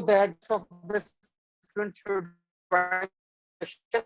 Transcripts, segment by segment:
that of the student should write question.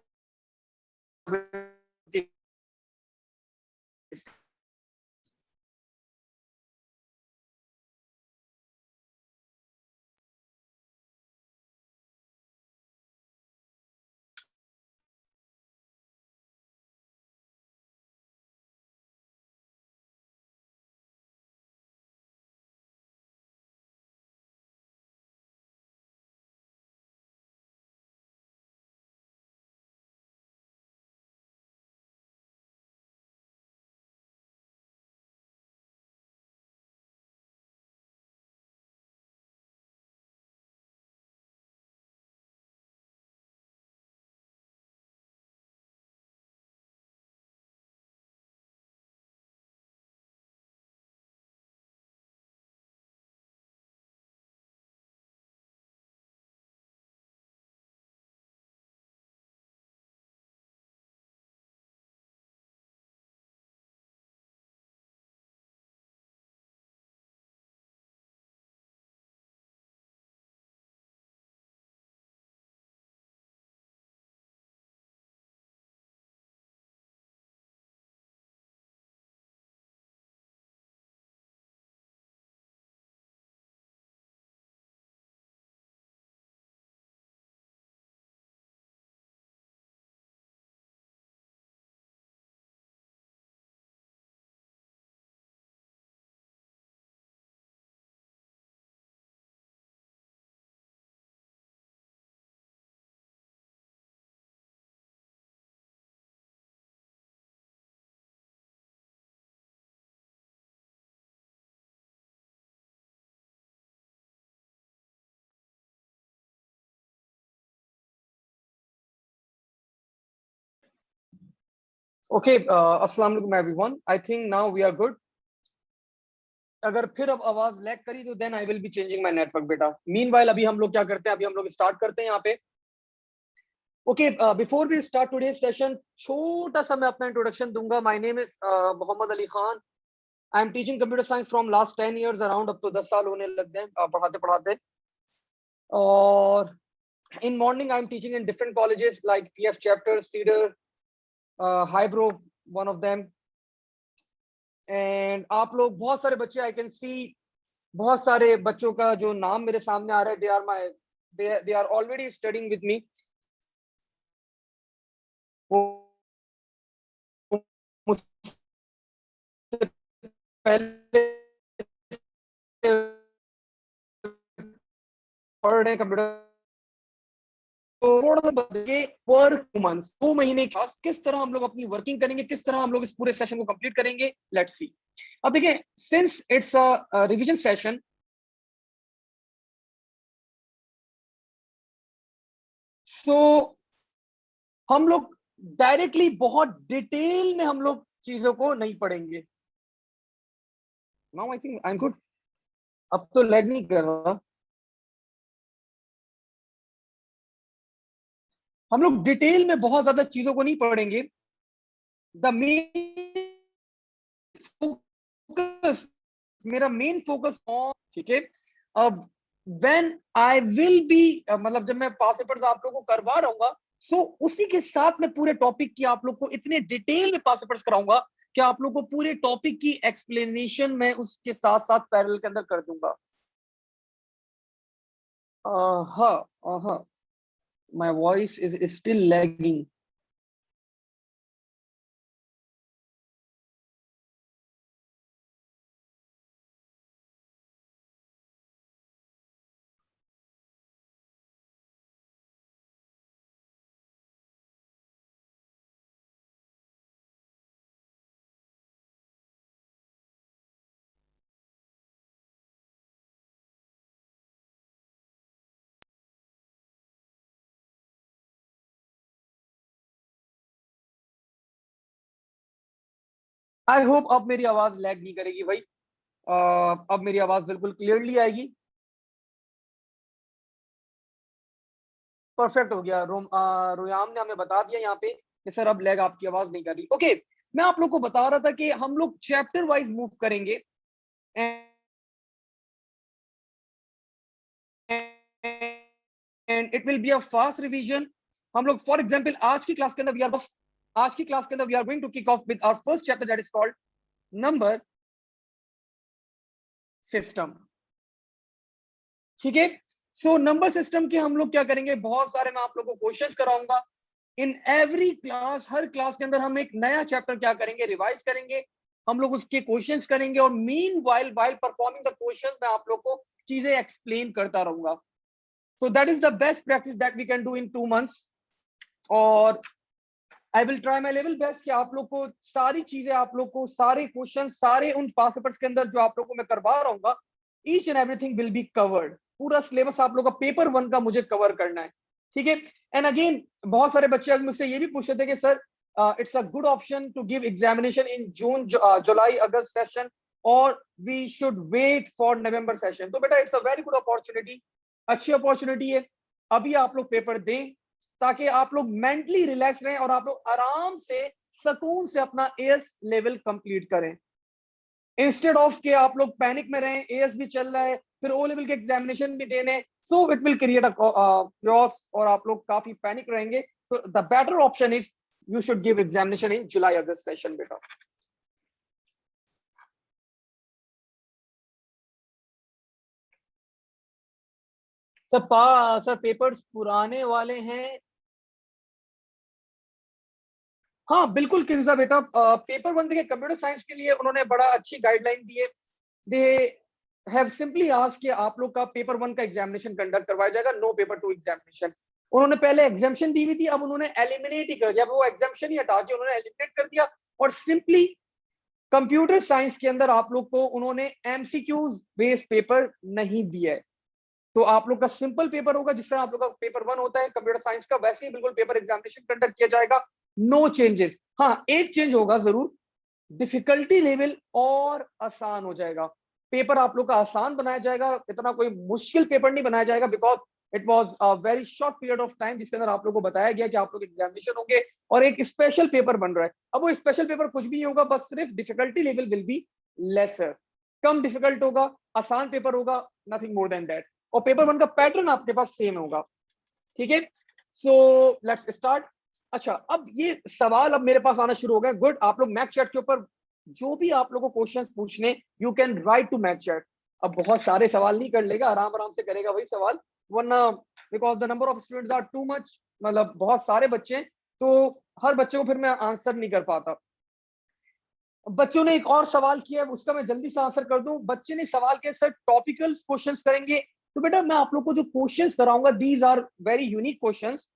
Okay, अस्सलाम वालेकुम everyone. I think now we are good. अगर फिर अब आवाज लैग करी तो then I will be changing my network बेटा. मीनवाइल अभी हम लोग क्या करते हैं, अभी हम लोग स्टार्ट करते हैं यहाँ पे. Okay, before we start today's session, छोटा सा मैं अपना इंट्रोडक्शन दूंगा. My name is Mohammad Ali Khan. I am teaching computer science from last 10 years around. अब तो 10 साल होने लग गए पढ़ाते पढ़ाते. और in morning I am teaching in different colleges like PF chapter, cedar, highbrow, one of them. And आप लोग बहुत सारे बच्चे, आई कैन सी बहुत सारे बच्चों का जो नाम मेरे सामने आ रहा है. They are already studying with me. पहले पढ़ रहे कंप्यूटर. पर मंथ्स, 2 महीने के पास किस तरह हम लोग अपनी वर्किंग करेंगे, किस तरह हम लोग इस पूरे सेशन को कंप्लीट करेंगे, लेट्स सी. अब देखिए, since it's a revision session, so हम लोग डायरेक्टली बहुत डिटेल में हम लोग चीजों को नहीं पढ़ेंगे. Now I think I am good. अब तो लैग नहीं कर रहा. हम लोग डिटेल में बहुत ज्यादा चीजों को नहीं पढ़ेंगे. द मेन फोकस, मेरा मेन फोकस ऑन, ठीक है. अब व्हेन आई विल बी, मतलब जब मैं पास पेपर्स आप लोगों को करवा रहूंगा, सो उसी के साथ मैं पूरे टॉपिक की आप लोग को इतने डिटेल में पास पेपर्स कराऊंगा कि आप लोग को पूरे टॉपिक की एक्सप्लेनेशन मैं उसके साथ साथ पैरेलल के अंदर कर दूंगा. हाँ हाँ, my voice is still lagging. I hope अब मेरी आवाज लैग नहीं करेगी भाई. अब मेरी आवाज बिल्कुल क्लियरली आएगी. परफेक्ट हो गया. रोयाम ने हमें बता दिया यहाँ पे कि सर अब लैग आपकी आवाज नहीं कर रही. ओके, मैं आप लोग को बता रहा था कि हम लोग चैप्टर वाइज मूव करेंगे. And it will be a fast revision. हम लोग फॉर एग्जांपल आज की क्लास के अंदर we are going to kick off with our first chapter that is called number system. ठीक है, सो नंबर सिस्टम के हम लोग क्या करेंगे, बहुत सारे मैं आप लोगों को क्वेश्चंस कराऊंगा in every class. Her class के अंदर हम एक नया चैप्टर क्या करेंगे, रिवाइज करेंगे, हम लोग उसके क्वेश्चंस करेंगे और meanwhile performing the questions मैं आप लोग को चीजें एक्सप्लेन करता रहूंगा। So that is the best practice that we can do in 2 months। और I will try my level best कि आप लोग को सारी चीजें, आप लोग को सारे क्वेश्चन, सारे उन पास पेपर्स के अंदर जो आप लोग को मैं करवा रहा हूँ, each and everything will be covered. पूरा सिलेबस आप लोग का पेपर 1 का मुझे कवर करना है। ठीक है, एंड अगेन बहुत सारे बच्चे मुझसे ये भी पूछ रहे थे कि sir it's a good option to give examination in June, July, August session और we should wait for November session. तो बेटा it's a very good opportunity, अच्छी अपॉर्चुनिटी है। अभी आप लोग पेपर दें ताकि आप लोग मेंटली रिलैक्स रहें और आप लोग आराम से सुकून से अपना एएस लेवल कंप्लीट करें, इंस्टेड ऑफ के आप लोग पैनिक में रहें। एएस भी चल रहा है, फिर ओ लेवल के एग्जामिनेशन भी देने, so it will create a chaos और आप लोग काफी पैनिक रहेंगे। So the better option is you should give examination in July August session बेटा। सर पेपर्स पुराने वाले हैं। हाँ बिल्कुल किंजा बेटा, पेपर 1 देखिए कंप्यूटर साइंस के लिए उन्होंने बड़ा अच्छी गाइडलाइन दी है। दे हैव सिंपली आस्क्ड कि आप लोग का पेपर 1 का एग्जामिनेशन कंडक्ट करवाया जाएगा, नो पेपर 2 एग्जामिनेशन। उन्होंने पहले एग्जामिनेशन दी हुई थी, अब उन्होंने एलिमिनेट ही कर दिया, वो एग्जामिनेशन ही हटा के उन्होंने एलिमिनेट कर दिया और सिंपली कंप्यूटर साइंस के अंदर आप लोग को उन्होंने एमसीक्यूज बेस्ड पेपर नहीं दिया है। तो आप लोग का सिंपल पेपर होगा, जिस तरह आप लोग का पेपर 1 होता है कंप्यूटर साइंस का, वैसे ही बिल्कुल पेपर एग्जामिनेशन कंडक्ट किया जाएगा, नो चेंजेस। हाँ एक चेंज होगा जरूर, डिफिकल्टी लेवल और आसान हो जाएगा, पेपर आप लोग का आसान बनाया जाएगा, इतना कोई मुश्किल पेपर नहीं बनाया जाएगा, because it was a very short period of time जिसके अंदर आप लोग को बताया गया कि आप लोग एग्जामिनेशन होंगे और एक स्पेशल पेपर बन रहा है। अब वो स्पेशल पेपर कुछ भी नहीं होगा, बस सिर्फ difficulty level will be lesser, come difficult होगा, आसान पेपर होगा, नथिंग मोर देन दैट। और पेपर 1 का पैटर्न आपके पास सेम होगा। ठीक है, सो लेट्स स्टार्ट। अच्छा अब ये सवाल अब मेरे पास आना शुरू हो गया, गुड। आप लोग मैथ चैट के ऊपर जो भी आप लोगों को क्वेश्चंस पूछने, you can write to math chat. अब बहुत सारे सवाल नहीं कर लेगा, आराम आराम से करेगा वही सवाल, वरना because the number of students are too much, मतलब बहुत सारे बच्चे, तो हर बच्चे को फिर मैं आंसर नहीं कर पाता। बच्चों ने एक और सवाल किया है, उसका मैं जल्दी से आंसर कर दूं। बच्चे ने सवाल किया सर टॉपिकल क्वेश्चंस करेंगे, तो बेटा मैं आप लोग को जो क्वेश्चंस कराऊंगा these are very unique questions.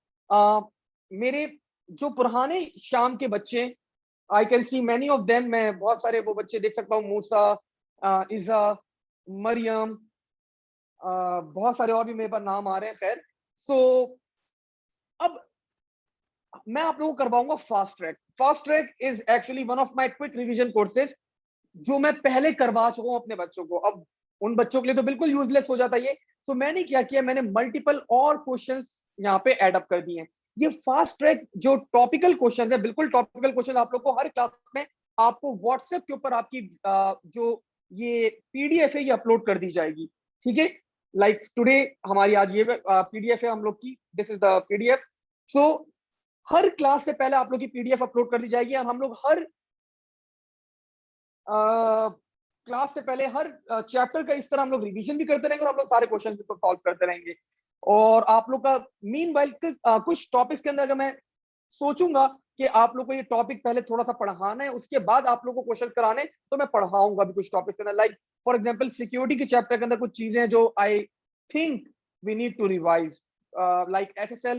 मेरे जो पुराने शाम के बच्चे, I can see many of them, मैं बहुत सारे वो बच्चे देख सकता हूँ, मूसा, इजा, मरियम, बहुत सारे और भी मेरे पास नाम आ रहे हैं, खैर। सो अब मैं आप लोगों को करवाऊंगा fast track. Fast track is actually one of my quick revision courses जो मैं पहले करवा चुका हूं अपने बच्चों को। अब उन बच्चों के लिए तो बिल्कुल यूजलेस हो जाता है ये। सो मैंने क्या किया, मैंने मल्टीपल और क्वेश्चंस यहाँ पे ऐड अप कर दिए हैं। ये फास्ट ट्रैक जो टॉपिकल क्वेश्चन है, बिल्कुल टॉपिकल क्वेश्चन आप लोग को हर क्लास में आपको व्हाट्सएप के ऊपर आपकी जो ये पीडीएफ है ये अपलोड कर दी जाएगी। ठीक है, लाइक टुडे हमारी आज ये पीडीएफ है हम लोग की, this is the PDF. So her class से पहले आप लोग की पीडीएफ अपलोड कर दी जाएगी और हम लोग हर क्लास से पहले हर चैप्टर का इस तरह हम लोग रिवीजन भी करते रहेंगे और हम लोग सारे क्वेश्चन को सॉल्व करते रहेंगे। और आप लोग का मीन वाइल कुछ टॉपिक्स के अंदर अगर मैं सोचूंगा कि आप लोग को ये टॉपिक पहले थोड़ा सा पढ़ाना है, उसके बाद आप लोग को क्वेश्चन कराने, तो मैं पढ़ाऊंगा भी कुछ टॉपिक के अंदर। लाइक फॉर एग्जांपल सिक्योरिटी के चैप्टर के अंदर कुछ चीजें हैं जो I think we need to revise, like SSL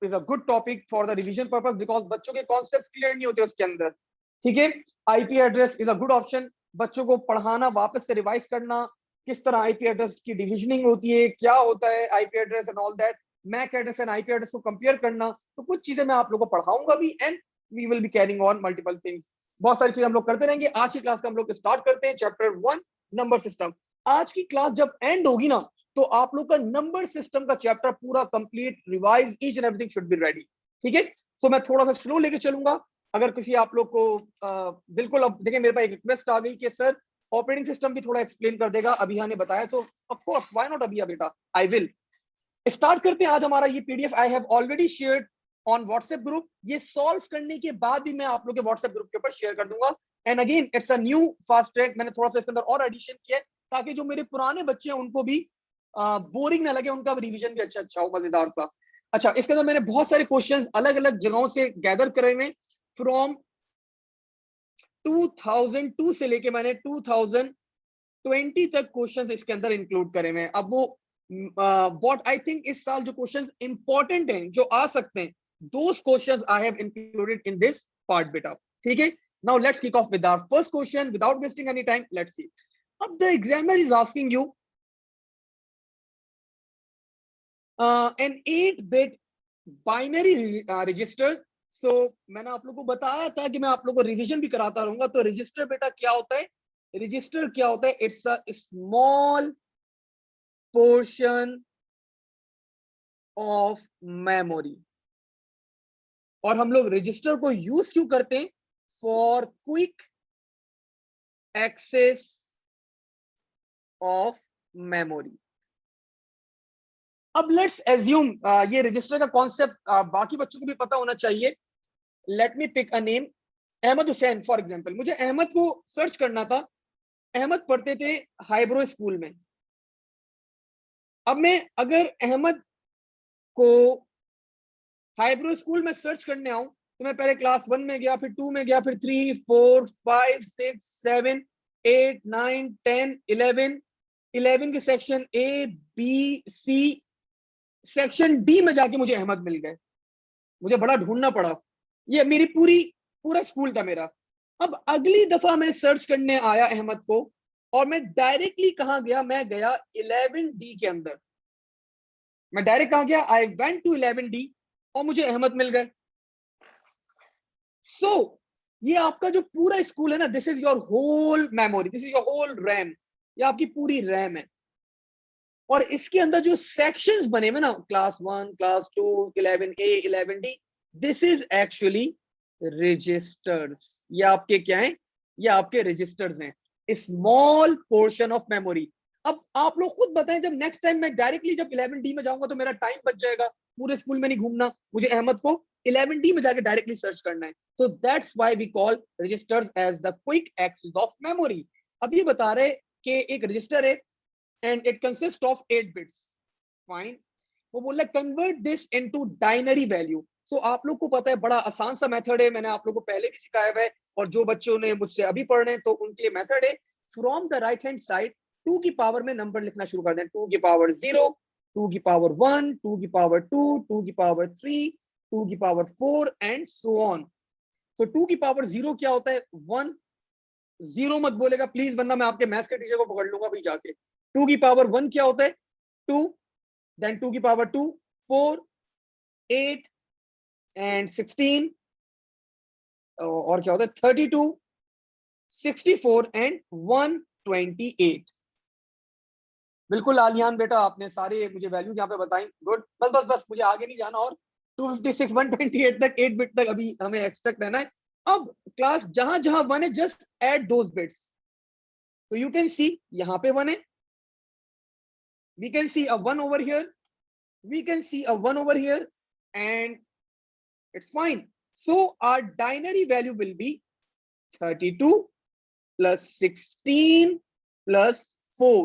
is a good topic for the revision purpose, because बच्चों के कॉन्सेप्ट क्लियर नहीं होते उसके अंदर। ठीक है, IP address is a good option, बच्चों को पढ़ाना, वापस से रिवाइज करना, किस तरह आईपी एड्रेस की डिविजनिंग होती है, क्या होता है IP address and all that, MAC address and IP address को कंपेयर करना। तो कुछ चीजें मैं आप लोगों को पढ़ाऊंगा भी and we will be carrying on multiple things. बहुत सारी चीजें हम लोग करते रहेंगे। आज की क्लास का हम लोग स्टार्ट करते हैं चैप्टर 1 नंबर सिस्टम। आज की क्लास जब एंड होगी ना, तो आप लोग का नंबर सिस्टम का चैप्टर पूरा complete, revise, each and everything should be ready. ठीक है, सो मैं थोड़ा सा स्लो लेके चलूंगा। अगर किसी आप लोग को बिल्कुल, अब देखिए मेरे पास एक रिक्वेस्ट आ गई कि सर ऑपरेटिंग सिस्टम भी थोड़ा एक्सप्लेन कर देगा, अभिया ने बताया, तो ऑफ कोर्स व्हाई नॉट अभिया बेटा, आई विल। स्टार्ट करते हैं। आज हमारा ये PDF I have already shared on WhatsApp group. ये सॉल्व करने के बाद भी मैं आप लोगों के व्हाट्सएप ग्रुप के ऊपर शेयर कर दूंगा। And again it's a new fast track, मैंने थोड़ा सा इसके अंदर और एडिशन किया है ताकि जो मेरे पुराने बच्चे हैं उनको भी बोरिंग ना लगे, उनका रिवीजन भी अच्छा हो, मजेदार सा। अच्छा, इसके अंदर मैंने बहुत सारे क्वेश्चंस अलग अलग जगहों से गैदर करे हुए फ्रॉम 2002 से लेके मैंने 2020 तक क्वेश्चंस इसके अंदर इंक्लूड करे हुए हैं। अब वो व्हाट आई थिंक इस साल जो क्वेश्चंस इंपॉर्टेंट हैं जो आ सकते हैं, those questions I have included in this part बेटा। ठीक है, now let's kick off with our first question without wasting any time. Let's see. अब the examiner is asking you an 8-bit binary register। So मैंने आप लोगों को बताया था कि मैं आप लोगों को रिवीजन भी कराता रहूंगा। तो रजिस्टर बेटा क्या होता है? रजिस्टर क्या होता है? It's a small portion of memory. और हम लोग रजिस्टर को यूज क्यों करते हैं? For quick access of memory. अब लेट्स एज्यूम ये रजिस्टर का कॉन्सेप्ट बाकी बच्चों को भी पता होना चाहिए। Let me pick a name, Ahmad Hussain for example. मुझे अहमद को सर्च करना था। अहमद पढ़ते थे हाईब्रो स्कूल में। अब मैं अगर अहमद को हाईब्रो स्कूल में सर्च करने आऊं तो मैं पहले क्लास 1 में गया, फिर 2 में गया, फिर 3 4 5 6 7 8 9 10 11 11 के section A B C, section D में जाके मुझे अहमद मिल गए। मुझे बड़ा ढूंढना पड़ा। ये मेरी पूरा स्कूल था मेरा। अब अगली दफा मैं सर्च करने आया अहमद को और मैं डायरेक्टली कहां गया? मैं गया 11D के अंदर। मैं डायरेक्ट कहां गया? आई वेंट टू 11D और मुझे अहमद मिल गए। सो ये आपका जो पूरा स्कूल है ना, this is your whole memory, this is your whole RAM. ये आपकी पूरी रैम है। और इसके अंदर जो सेक्शंस बने हुए ना, class 1 class 2 11A 11D, this is actually registers. ये आपके क्या है? ये आपके रजिस्टर्स हैं, स्मॉल पोर्शन ऑफ मेमोरी। अब आप लोग खुद बताएं, जब नेक्स्ट टाइम मैं डायरेक्टली जब 11D में जाऊंगा तो मेरा टाइम बच जाएगा, पूरे स्कूल में नहीं घूमना, मुझे अहमद को 11D में जाके डायरेक्टली सर्च करना है। So that's why we call registers as the quick access of memory. अब ये बता रहे कि एक रजिस्टर है and it consists of 8 bits। fine। वो बोल रहा है कन्वर्ट दिस इनटू डाइनरी वैल्यू। सो आप लोग को पता है बड़ा आसान सा मेथड है, मैंने आप लोग को पहले भी सिखाया हुआ है, और जो बच्चों ने मुझसे अभी पढ़ रहे हैं तो उनके लिए मेथड है from the right hand side 2 की पावर में नंबर लिखना शुरू कर दें। 2 की पावर 0, 2 की पावर 1, 2 की पावर 2, 2 की पावर 3, 2 की पावर 4 एंड सो ऑन। तो 2 की पावर 0 क्या होता है? 1। 0 मत बोलेगा प्लीज, वरना मैं आपके मैथ्स के टीचर को पकड़ लूंगा भाई जाके। 2 की पावर 1 क्या होता है? 2। देन 2 की पावर 2 4 8 एंड 16, और क्या होता है? 32 64 एंड 128। बिल्कुल आलियान बेटा, आपने सारे मुझे वैल्यूज यहाँ पे बताई। गुड। बस बस बस मुझे आगे नहीं जाना, और 256 128 तक 8 बिट तक अभी हमें एक्सट्रैक्ट रहना है। अब क्लास जहां जहां 1 है जस्ट एड दोज बिट्स। तो यू कैन सी यहाँ पे 1 है, we can see a 1 over here, we can see a 1 over here, and it's fine. So our binary value will be 32 plus 16 plus 4।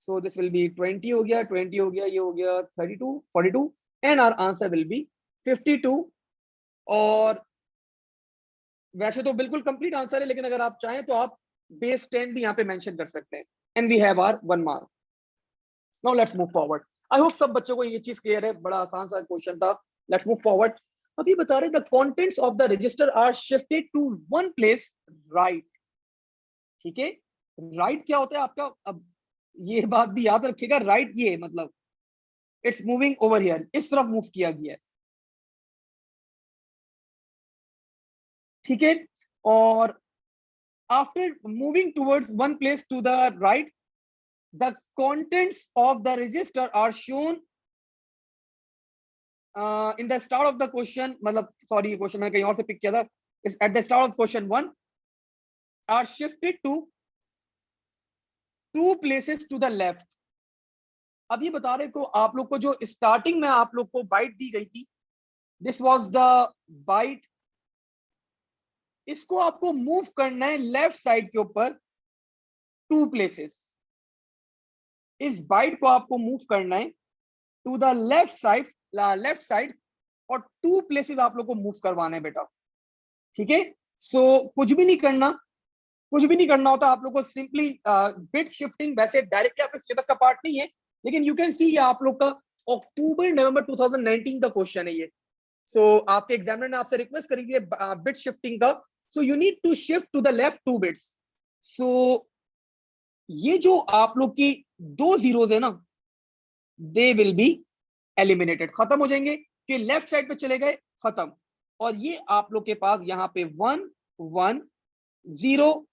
So this will be 20 हो गया, 20 हो गया, ये हो गया 32 42, and our answer will be 52। और वैसे तो बिल्कुल कंप्लीट आंसर है, लेकिन अगर आप चाहें तो आप बेस 10 भी यहाँ पे मेंशन कर सकते हैं। And we have our 1 mark. Now let's move forward. I hope सब बच्चों को ये चीज क्लियर है, बड़ा आसान सा क्वेश्चन था। Let's move forward. अभी बता रहे the contents of the register are shifted to one place right. ठीक है, राइट क्या होता है आपका? अब ये बात भी याद रखिएगा, राइट ये मतलब इट्स मूविंग ओवर हियर, इस तरफ मूव किया गया है। ठीक है, और after moving towards one place to the right, the contents of the register are shown in the start of the question, मतलब सॉरी क्वेश्चन मैंने कहीं और से पिक किया था। at the start of question 1 are shifted to 2 places to the left। अब ये बता रहे को आप लोग को जो स्टार्टिंग में आप लोग को बाइट दी गई थी, दिस वाज द बाइट, इसको आपको मूव करना है लेफ्ट साइड के ऊपर 2 प्लेसेस। इस बाइट को आपको मूव करना है टू द लेफ्ट साइड और 2 प्लेसेस आप लोग को मूव करवाना है बेटा, ठीक है। सो कुछ भी नहीं करना, कुछ भी नहीं करना होता आप लोग को, सिंपली बिट शिफ्टिंग वैसे डायरेक्टली आपके सिलेबस का पार्ट नहीं है, लेकिन यू कैन सी ये आप लोग का अक्टूबर नवंबर 2019 का क्वेश्चन है ये। सो आपके एग्जामिनर ने आपसे रिक्वेस्ट करी है बिट शिफ्टिंग का, so you need to shift to the left 2 bits. So ये जो आप लोग की 2 जीरोस है ना, दे विल बी एलिमिनेटेड, खत्म हो जाएंगे, कि लेफ्ट साइड पे चले गए, खत्म। और ये आप लोग के पास यहाँ पे 1 1 0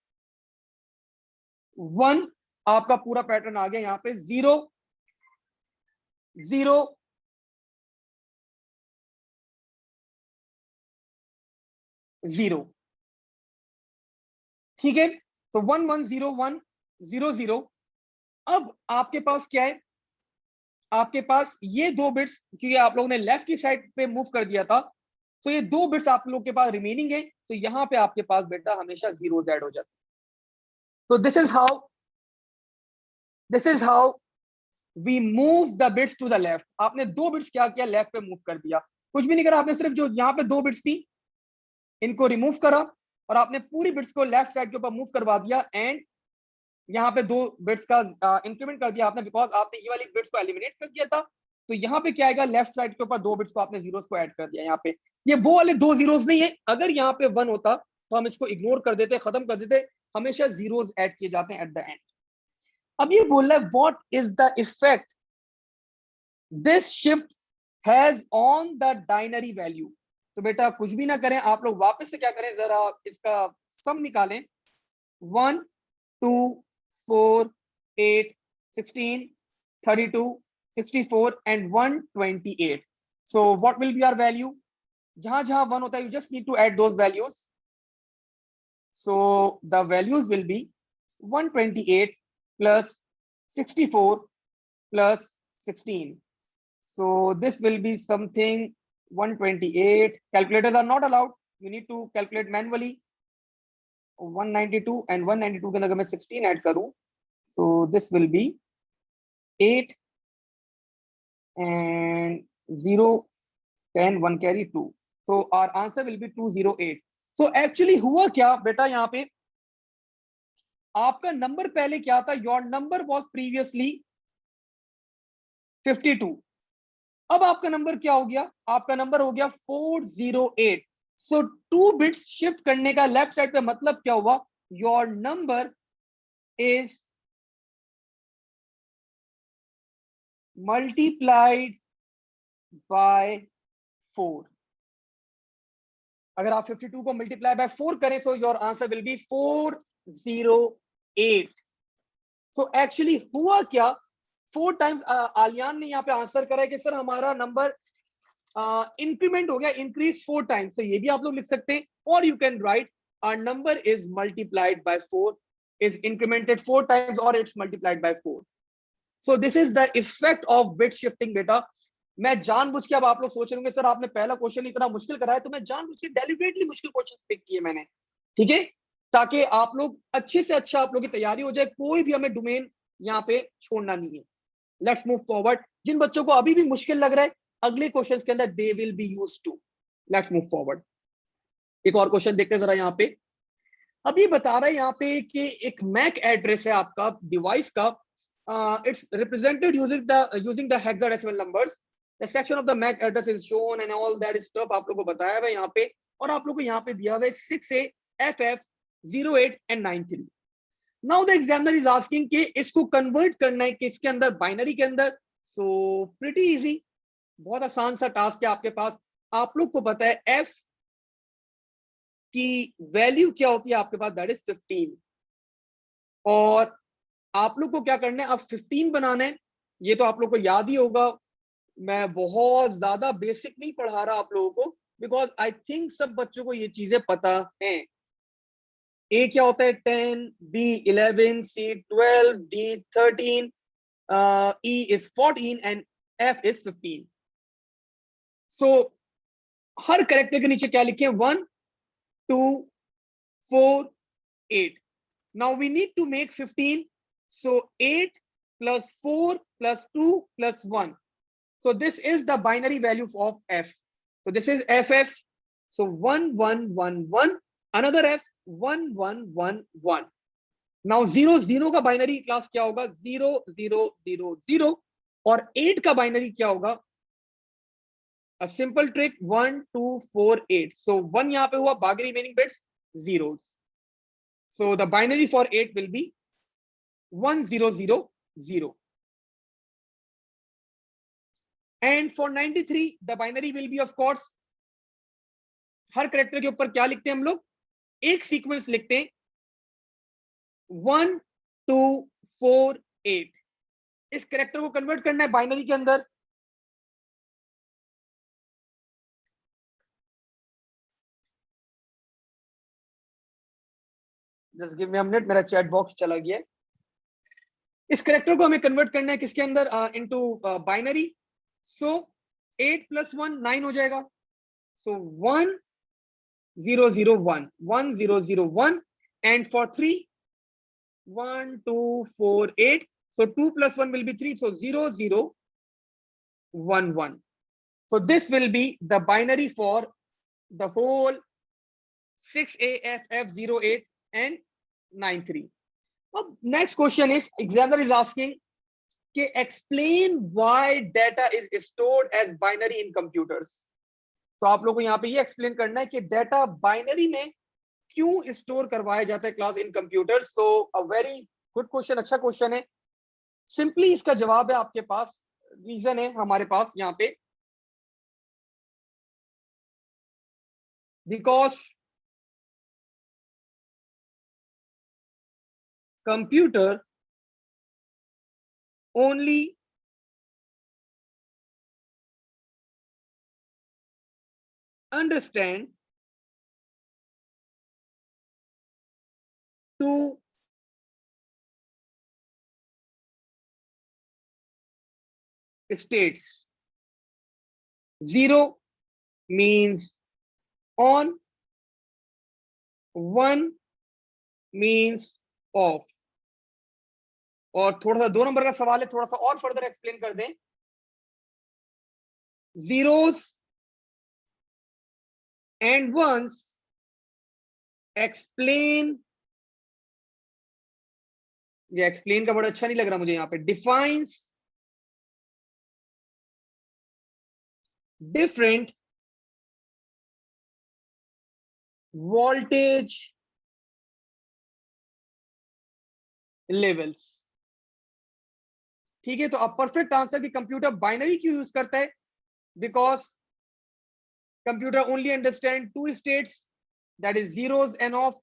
1 आपका पूरा पैटर्न आ गया, यहाँ पे 0 0 0, ठीक है। तो 1 1 0 1 0 0। अब आपके पास क्या है, आपके पास ये 2 बिट्स, क्योंकि आप लोगों ने लेफ्ट की साइड पे मूव कर दिया था, तो ये 2 बिट्स आप लोग के पास रिमेनिंग है, तो यहाँ पे आपके पास बेटा हमेशा जीरो ऐड हो जाता है। तो this is how we move the bits to the left. आपने 2 बिट्स क्या किया, लेफ्ट पे मूव कर दिया, कुछ भी नहीं करा आपने, सिर्फ जो यहाँ पे 2 बिट्स थी इनको रिमूव करा और आपने पूरी बिट्स को लेफ्ट साइड के ऊपर मूव करवा दिया, एंड यहाँ पे 2 बिट्स का इंक्रीमेंट कर दिया आपने, बिकॉज आपने ये वाली बिट्स को एलिमिनेट कर दिया था। तो यहाँ पे क्या आएगा, लेफ्ट साइड के ऊपर 2 बिट्स को आपने जीरोस को ऐड कर दिया यहाँ पे। ये वो वाले 2 जीरोस नहीं है, अगर यहाँ पे 1 होता तो हम इसको इग्नोर कर देते, खत्म कर देते, हमेशा जीरोस ऐड किए जाते हैं एट द एंड। अब ये बोल रहा है what is the effect this shift has on the binary value. तो बेटा कुछ भी ना करें, आप लोग वापस से क्या करें, जरा इसका सम निकालें। 1 2 4 8 16 32 64 and 128. So what will be our value? जहां जहां 1 होता है, you just need to add those values. So the values will be 128 plus 64 plus 16. So this will be something 128. Calculators are not allowed. You need to calculate manually. 192 and 192 के अंदर अगर मैं 16 add करूं, so this will be 8 and 0 10 1 carry 2. So our answer will be 208. So actually हुआ क्या बेटा, यहाँ पे आपका नंबर पहले क्या था, योर नंबर वॉज प्रीवियसली 52। अब आपका नंबर क्या हो गया, आपका नंबर हो गया 408। सो 2 बिट्स शिफ्ट करने का लेफ्ट साइड पे मतलब क्या हुआ, your number is multiplied by 4। अगर आप 52 को मल्टीप्लाई बाय 4 करें, तो your answer will be 408। So actually हुआ क्या, 4 टाइम्स आलियान ने यहाँ पे आंसर करा है कि सर हमारा नंबर इंक्रीमेंट हो गया, इंक्रीज 4 टाइम्स। तो ये भी आप लोग लिख सकते हैं, और you can write our number is multiplied by 4, is incremented 4 times, or it's multiplied by 4. So this is the effect of bit shifting बेटा। मैं जानबूझ के, अब आप लोग सोच रहे होंगे सर आपने पहला क्वेश्चन इतना मुश्किल कराया, तो मैं जानबूझ के डेलिबरेटली मुश्किल क्वेश्चन पिक किए मैंने, ठीक है, ताकि आप लोग अच्छे से अच्छा आप लोग की तैयारी हो जाए, कोई भी हमें डोमेन यहाँ पे छोड़ना नहीं है। Let's move forward. जिन बच्चों को अभी भी मुश्किल लग रहा है, अगले क्वेश्चन के अंदर they will be used to. Let's move forward. एक और क्वेश्चन देखते हैं जरा यहाँ पे। अभी बता रहा है यहाँ पे कि एक मैक एड्रेस है आपका डिवाइस का, it's represented using the hexadecimal numbers, the section of the MAC address is shown and all that stuff आप लोगों को बताया हुआ है यहाँ पे, और आप लोगों को यहाँ पे दिया हुआ है 6A FF08 and 93। Now the examiner is asking कि इसको कन्वर्ट करना है किसके अंदर, बाइनरी के अंदर। सो प्रिटी इजी, बहुत आसान सा टास्क है आपके पास। आप लोग को पता है एफ की वैल्यू क्या होती है आपके पास, दैट इज 15, और आप लोग को क्या करना है, अब 15 बनाना है। ये तो आप लोग को याद ही होगा, मैं बहुत ज्यादा बेसिक नहीं पढ़ा रहा आप लोगों को, बिकॉज आई थिंक सब बच्चों को ये चीजें पता है। ए क्या होता है 10, B 11, C 12, D 13, E is 14 and F is 15. So हर करेक्टर के नीचे क्या लिखे? 1 2 4 8. Now we need to make 15. So 8 plus 4 plus 2 plus 1. So this is the binary value of F. So this is FF. So 1 1 1 1. Another F 1 1 1 1. Now 0 0 का binary class क्या होगा? 0 0 0 0. और 8 का बाइनरी क्या होगा? A simple trick 1 2 4 8. So 1 यहाँ पे हुआ, बाकी remaining bits zeros. So the binary for 8 will be 1 0 0 0. And for 93 the binary will be of course, her character के ऊपर क्या लिखते हैं हम लोग? एक सीक्वेंस लिखते हैं 1 2 4 8. इस करेक्टर को कन्वर्ट करना है बाइनरी के अंदर. Just give me a minute, मेरा चैट बॉक्स चला गया है. इस करेक्टर को हमें कन्वर्ट करना है किसके अंदर? Into binary. सो 8 plus 1 9 हो जाएगा. सो 1 0 0 1 1 0 0 1. And for 3 1 2 4 8. So 2 plus 1 will be 3. So 0 0 1 1. So this will be the binary for the whole 6AFF08 and 93. Now next question is, examiner is asking कि explain why data is stored as binary in computers. तो आप लोगों को यहाँ पे ये explain करना है कि डेटा बाइनरी में क्यों स्टोर करवाया जाता है class in computers. So a very good question, अच्छा क्वेश्चन है. सिंपली इसका जवाब है आपके पास, रीजन है हमारे पास यहाँ पे. Because computer only understand two states. 0 means on, 1 means off. और थोड़ा सा 2 नंबर का सवाल है, थोड़ा सा और फर्दर एक्सप्लेन कर दें. zeros and ones explain, ये एक्सप्लेन का बड़ा अच्छा नहीं लग रहा मुझे यहाँ पे. Defines different voltage levels. ठीक है, तो अब परफेक्ट आंसर कि कंप्यूटर बाइनरी क्यों यूज करता है? Because computer only understand 2 states, that is zeros and off,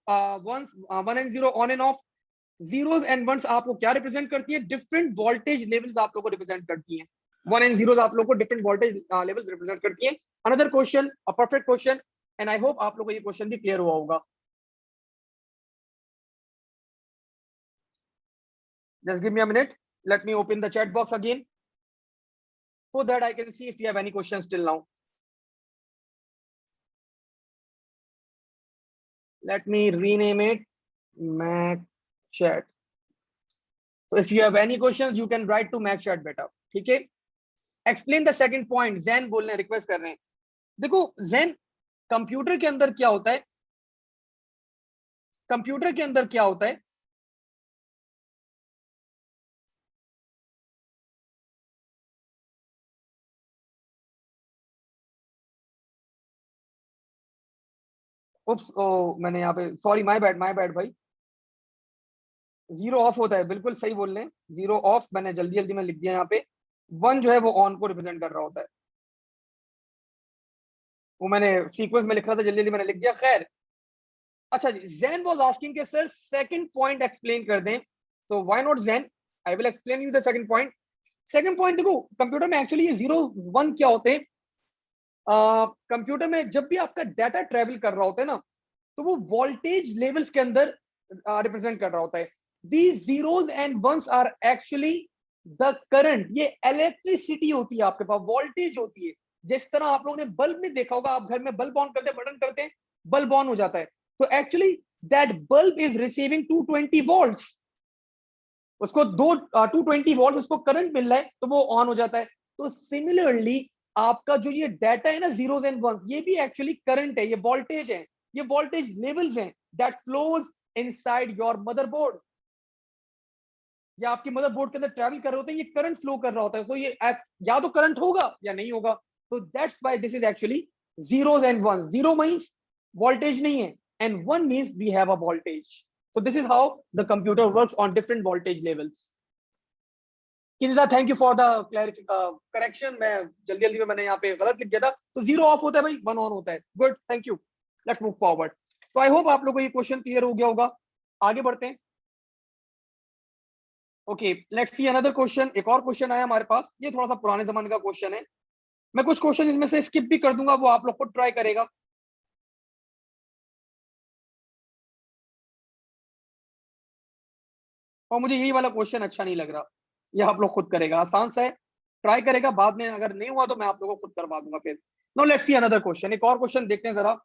ones, 1 and 0, on and off. zeros and ones आपको क्या रिप्रेजेंट करती है? डिफरेंट वोल्टेज लेवल्स आप लोगों को रिप्रेजेंट करती हैं. 1 and 0 आप लोगों को डिफरेंट वोल्टेज लेवल्स रिप्रेजेंट करती हैं. Another question, a perfect question, and I hope आप लोगों को ये क्वेश्चन भी क्लियर हुआ होगा. Just give me a minute. Let me open the chat box again so that I can see if you have any questions till now. Let me rename it Mac Chat. So if you have any questions, you can write to Mac Chat beta. ठीक है? Explain the second point. Zen बोलने request कर रहे हैं. देखो Zen, computer के अंदर क्या होता है? कंप्यूटर के अंदर क्या होता है? उप्स, ओ मैंने यहाँ पे, सॉरी, माय बैड भाई. 0 ऑफ होता है, बिल्कुल सही बोल रहे हैं. 0 ऑफ मैंने जल्दी जल्दी में लिख दिया यहाँ पे. 1 जो है वो ऑन को रिप्रेजेंट कर रहा होता है. वो मैंने सीक्वेंस में लिख रहा था, जल्दी जल्दी मैंने लिख दिया. खैर, अच्छा जी. Zen was asking के सर सेकंड पॉइंट एक्सप्लेन कर दें. तो why not Zen, I will explain you the second point. Second point देखो, कंप्यूटर में एक्चुअली ये 0 1 क्या होते हैं? कंप्यूटर में जब भी आपका डाटा ट्रेवल कर रहा होता है ना, तो वो वोल्टेज लेवल्स के अंदर रिप्रेजेंट कर रहा होता है. These zeros and ones are actually the current, ये इलेक्ट्रिसिटी होती है आपके पास, वोल्टेज होती है। जिस तरह आप लोगों ने बल्ब में देखा होगा, आप घर में बल्ब ऑन करते हैं, बटन करते हैं, बल्ब ऑन हो जाता है। तो actually that bulb is receiving 220 volts, उसको 220 वोल्ट उसको करंट मिल रहा है, तो वो ऑन हो जाता है। तो सिमिलरली आपका जो ये डाटा है ना, जीरोस एंड वंस, ये भी एक्चुअली करंट है, ये वोल्टेज है, ये वोल्टेज लेवल्स हैं that flows inside your motherboard. या आपकी मदरबोर्ड के अंदर ट्रैवल कर रहे होते हैं, ये करंट फ्लो कर रहा होता है। तो ये या तो करंट होगा या नहीं होगा। तो that's why this is actually zeros and one. Zero means voltage नहीं है, and one means we have a voltage. So this is how the computer works on different voltage levels. Kinza, thank you for the correction. मैं जल्दी जल्दी में मैंने यहाँ पे गलत लिख दिया था। तो जीरो ऑफ होता है भाई, वन ऑन होता है। Good, thank you. Let's move forward. तो आई होप आप लोगों को ये क्वेश्चन क्लियर हो गया होगा। आगे बढ़ते हैं। Okay, let's see another question. एक और क्वेश्चन आया हमारे पास, ये थोड़ा सा पुराने जमाने का क्वेश्चन है। मैं कुछ क्वेश्चन इसमें से स्किप भी कर दूंगा, वो आप लोग खुद ट्राई करेगा। और मुझे यही वाला क्वेश्चन अच्छा नहीं लग रहा, ये आप लोग खुद करेगा, आसान सा है, ट्राई करेगा। बाद में अगर नहीं हुआ तो मैं आप लोगों को खुद करवा दूंगा फिर। No, let's see another question. एक और क्वेश्चन देखते हैं जरा।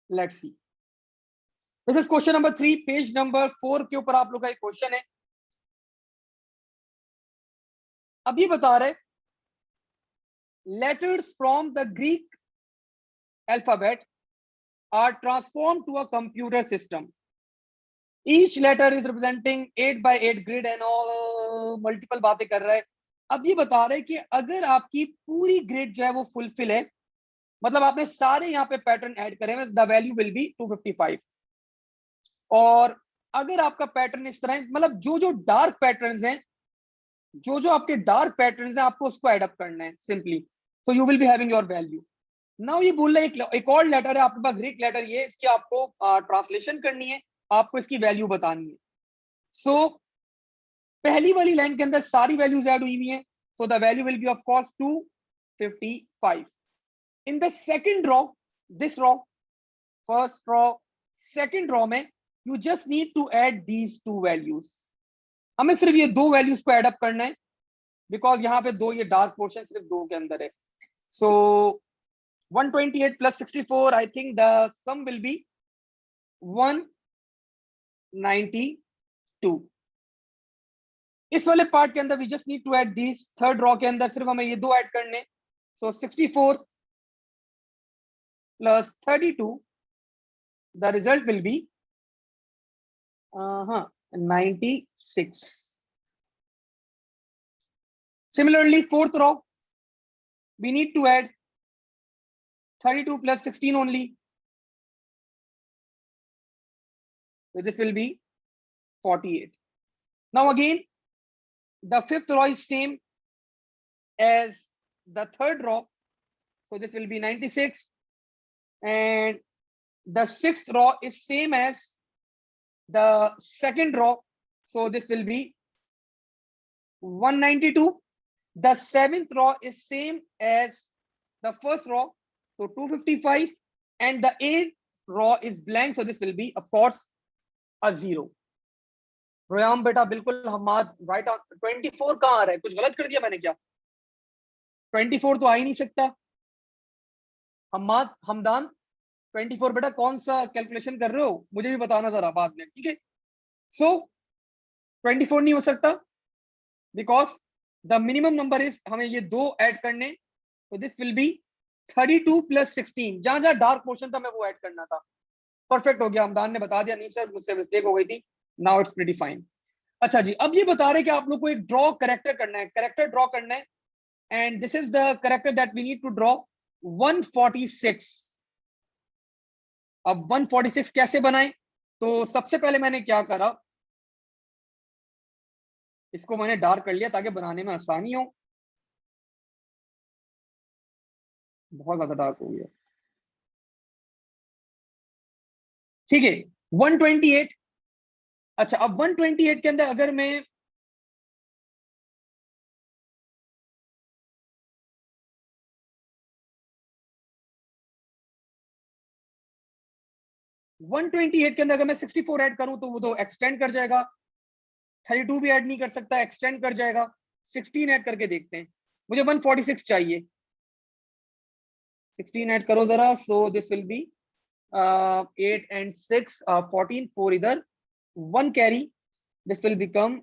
Let's see, this is question number 3, page number 4 के ऊपर आप लोग का एक क्वेश्चन है। अब ये बता रहे, letters from the Greek alphabet are transform to a computer system, each letter is representing 8 by 8 grid and all, multiple बातें कर रहा है। अब ये बता रहे कि अगर आपकी पूरी ग्रिड जो है वो फुलफिल है, मतलब आपने सारे यहाँ पे पैटर्न ऐड करे हैं, द वैल्यू विल बी 255। और अगर आपका पैटर्न इस तरह है, मतलब जो जो डार्क पैटर्न्स हैं, जो जो आपके डार्क पैटर्न्स हैं, आपको उसको ऐड अप करना है simply. So you will be having your value. Now ये बोल रहा है एक और लेटर है आपके पास, ग्रीक लेटर, ये इसकी आपको ट्रांसलेशन करनी है, आपको इसकी वैल्यू बतानी है। सो पहली वाली लाइन के अंदर सारी वैल्यूज ऐड हुई हुई हैं, so the value will be of course 255। In the second row, this row, first row, second row में you just need to add these two values. हमें सिर्फ ये दो वैल्यूज को ऐड अप करना है, बिकॉज यहाँ पे दो, ये डार्क पोर्शन सिर्फ दो के अंदर है। सो 128 plus 64, I think the sum will be 192। इस वाले पार्ट के अंदर we just need to add this, third row के अंदर सिर्फ हमें ये दो ऐड करने। सो 64 plus 32, the result will be 96। Similarly, fourth row, we need to add 32 plus 16 only, so this will be 48। Now again, the fifth row is same as the third row, so this will be 96, and the sixth row is same as the second row, so this will be 192. The seventh row is same as the first row, so 255, and the eighth row is blank, so this will be of course a 0। रोयाम बेटा बिल्कुल हम right. 24 कहाँ आ रहा है, कुछ गलत कर दिया मैंने क्या? 24 तो आ ही नहीं सकता। हमदान 24 बेटा कौन सा कैलकुलेशन कर रहे हो, मुझे भी बताना जरा बाद में, ठीक है? सो 24 नहीं हो सकता, because the minimum number is, हमें ये दो ऐड करने, तो दिस विल बी 32 plus 16। जहां जहां डार्क पोर्शन था मैं वो ऐड करना था। परफेक्ट हो गया, हमदान ने बता दिया, नहीं सर मुझसे मिस्टेक हो गई थी। Now it's pretty fine. अच्छा जी, अब ये बता रहे कि आप लोग को एक ड्रॉ करेक्टर करना है, करेक्टर ड्रॉ करना है, and this is the character that we need to draw, 146। अब 146 कैसे बनाए? तो सबसे पहले मैंने क्या करा, इसको मैंने डार्क कर लिया ताकि बनाने में आसानी हो। बहुत ज्यादा डार्क हो गया, ठीक है। 128। अच्छा, अब 128 के अंदर अगर मैं 128 के अंदर अगर मैं 64 ऐड करूं तो वो तो एक्सटेंड कर जाएगा, 32 भी ऐड नहीं कर सकता, एक्सटेंड कर जाएगा। 16 ऐड करके देखते हैं, मुझे 146 चाहिए। 16 ऐड करो जरा, so this will be 8 and 6 14, 4 इधर, 1 कैरी, दिस विल बिकम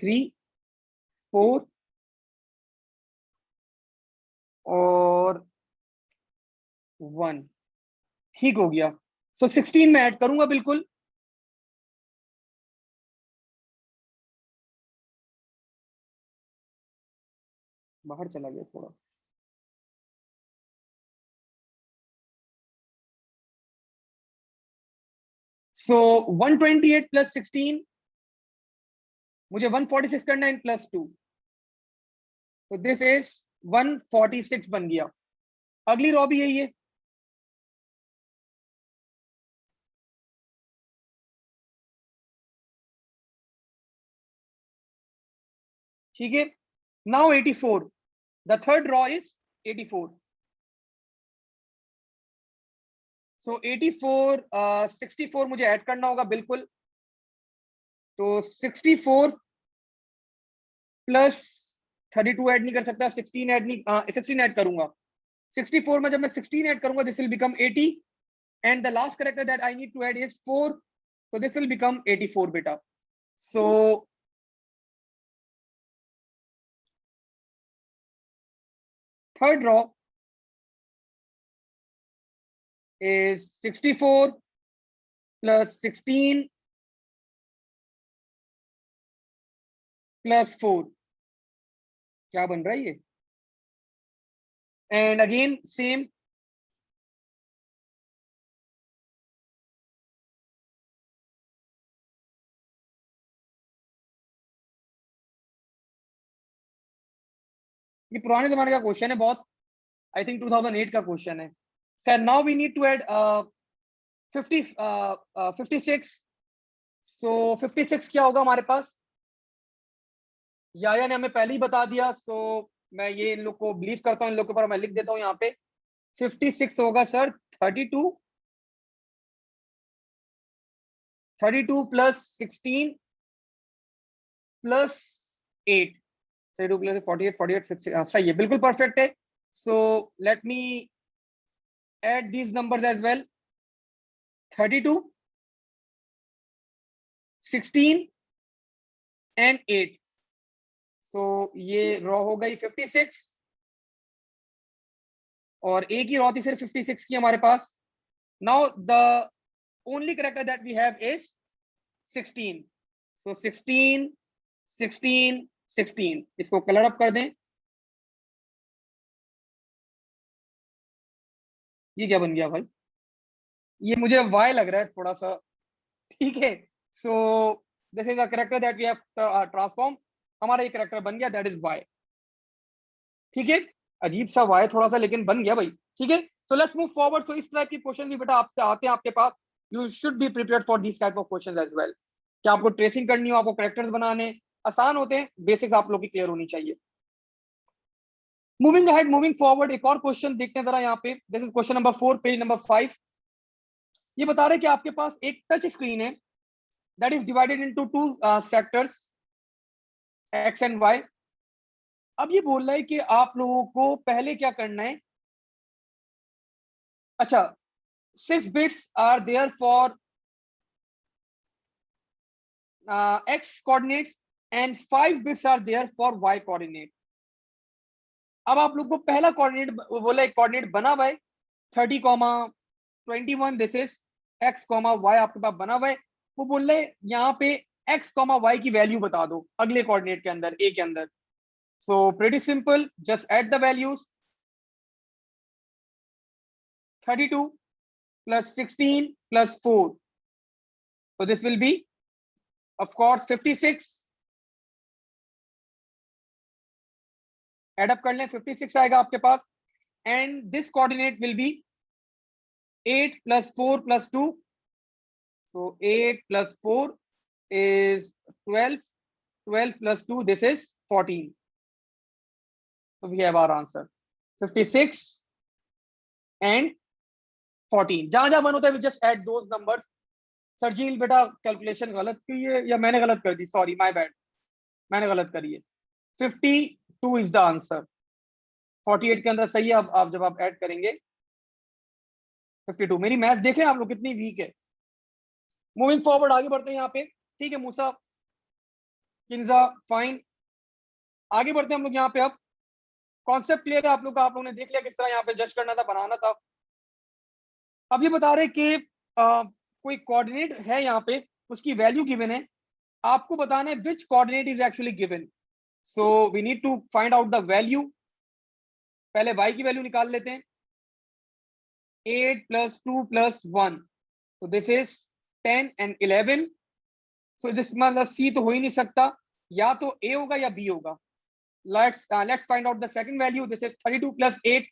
3 4 और 1, ठीक हो गया। सो 16 में ऐड करूंगा बिल्कुल। बाहर चला गया थोड़ा। सो 128 प्लस 16, मुझे 146 करना है, प्लस 2, तो दिस इज 146 बन गया। अगली रॉ भी यही है, ठीक है। Now 84, the third raw is 84। सो 84 64 मुझे ऐड करना होगा बिल्कुल, तो 64 प्लस 32 ऐड नहीं कर सकता, 16 ऐड नहीं, 16 ऐड करूंगा। 64 में जब मैं 16 ऐड करूंगा, this will become 80, and the last character that I need to add is 4, so this will become 84 beta. So third row is 64 plus 16 plus 4, क्या बन रहा है ये? And again same, ये पुराने जमाने का क्वेश्चन है बहुत, आई थिंक 2008 का क्वेश्चन है। खैर, now we need to add 56। So 56 क्या होगा हमारे पास? या ने हमें पहले ही बता दिया, सो मैं ये इन लोग को बिलीव करता हूँ, इन लोग के ऊपर मैं लिख देता हूँ यहाँ पे। 56 होगा सर 32 प्लस 16 प्लस 8, 32 प्लस 48, 48 60, सही है, बिल्कुल परफेक्ट है। So let me add these numbers as well, 32, 16 and 8। So ये रॉ हो गई 56, और एक ही रॉ थी सिर्फ 56 की हमारे पास। Now the only character that we have is 16, so 16 16 16, इसको कलर अप कर दें। ये क्या बन गया भाई? ये मुझे वाई लग रहा है थोड़ा सा, ठीक है। So this is a character that we have transform, हमारा ये करेक्टर बन गया, दैट इज वाई, ठीक है। अजीब सा वाई थोड़ा सा, लेकिन बन गया भाई, ठीक है। So let's move forward. So इस टाइप के क्वेश्चन भी बेटा आपसे आते हैं आपके पास, you should be prepared for this type of questions as well. क्या आपको ट्रेसिंग करनी हो, आपको करेक्टर्स बनाने आसान होते हैं, बेसिक्स आप लोग की क्लियर होनी चाहिए। मूविंग अहेड, मूविंग फॉरवर्ड, एक और क्वेश्चन देखते हैं जरा यहाँ पे। This is question number 4, page number 5। ये बता रहे कि आपके पास एक टच स्क्रीन है that is divided into 2 sectors X and Y. अब ये बोल रहा है कि आप लोगों को पहले क्या करना है। अच्छा, 6 bits are there for x coordinates and 5 bits are there for y coordinate। अब आप लोग को पहला कोऑर्डिनेट बोला, एक कोऑर्डिनेट बना हुआ है 30,21, दिस इज x, y आपके पास बना हुआ है। वो बोल रहे यहाँ पे x, y की वैल्यू बता दो अगले कोऑर्डिनेट के अंदर, a के अंदर। So pretty simple, just add the values. 32 plus 16 plus 4, so this will be of course 56। Add up कर लें, 56 आएगा आपके पास, and this coordinate will be 8 plus 4 plus 2, so 8 plus 4 is 12, 12 plus 2, this is 14, so we have our answer 56 and 14 जहां जहां 1 होता है we just add those numbers. Sarjeel बेटा कैलकुलेशन गलत की है या मैंने गलत कर दी, सॉरी माय बैड, मैंने गलत करी है। 52 इज द आंसर। 48 के अंदर सही है। अब आप जब आप ऐड करेंगे 52। मेरी मैथ्स देखें आप लोग कितनी वीक है। मूविंग फॉरवर्ड आगे बढ़ते हैं यहाँ पे, ठीक है मूसा, किंजा, फाइन। आगे बढ़ते हैं हम लोग यहाँ पे। अब कॉन्सेप्ट क्लियर है आप लोग का, आप लोगों ने देख लिया किस तरह यहाँ पे जज करना था, बनाना था। अब ये बता रहे कि कोई कोऑर्डिनेट है यहाँ पे, उसकी वैल्यू गिवन है, आपको बताना है which coordinate is actually given. So we need to find out the value. पहले y की वैल्यू निकाल लेते हैं। 8 + 2 + 1, तो दिस इज 10 and 11। सो जिस मतलब c तो हो ही नहीं सकता, या तो a होगा या b होगा। let's find out the second value. This is 32 + 8।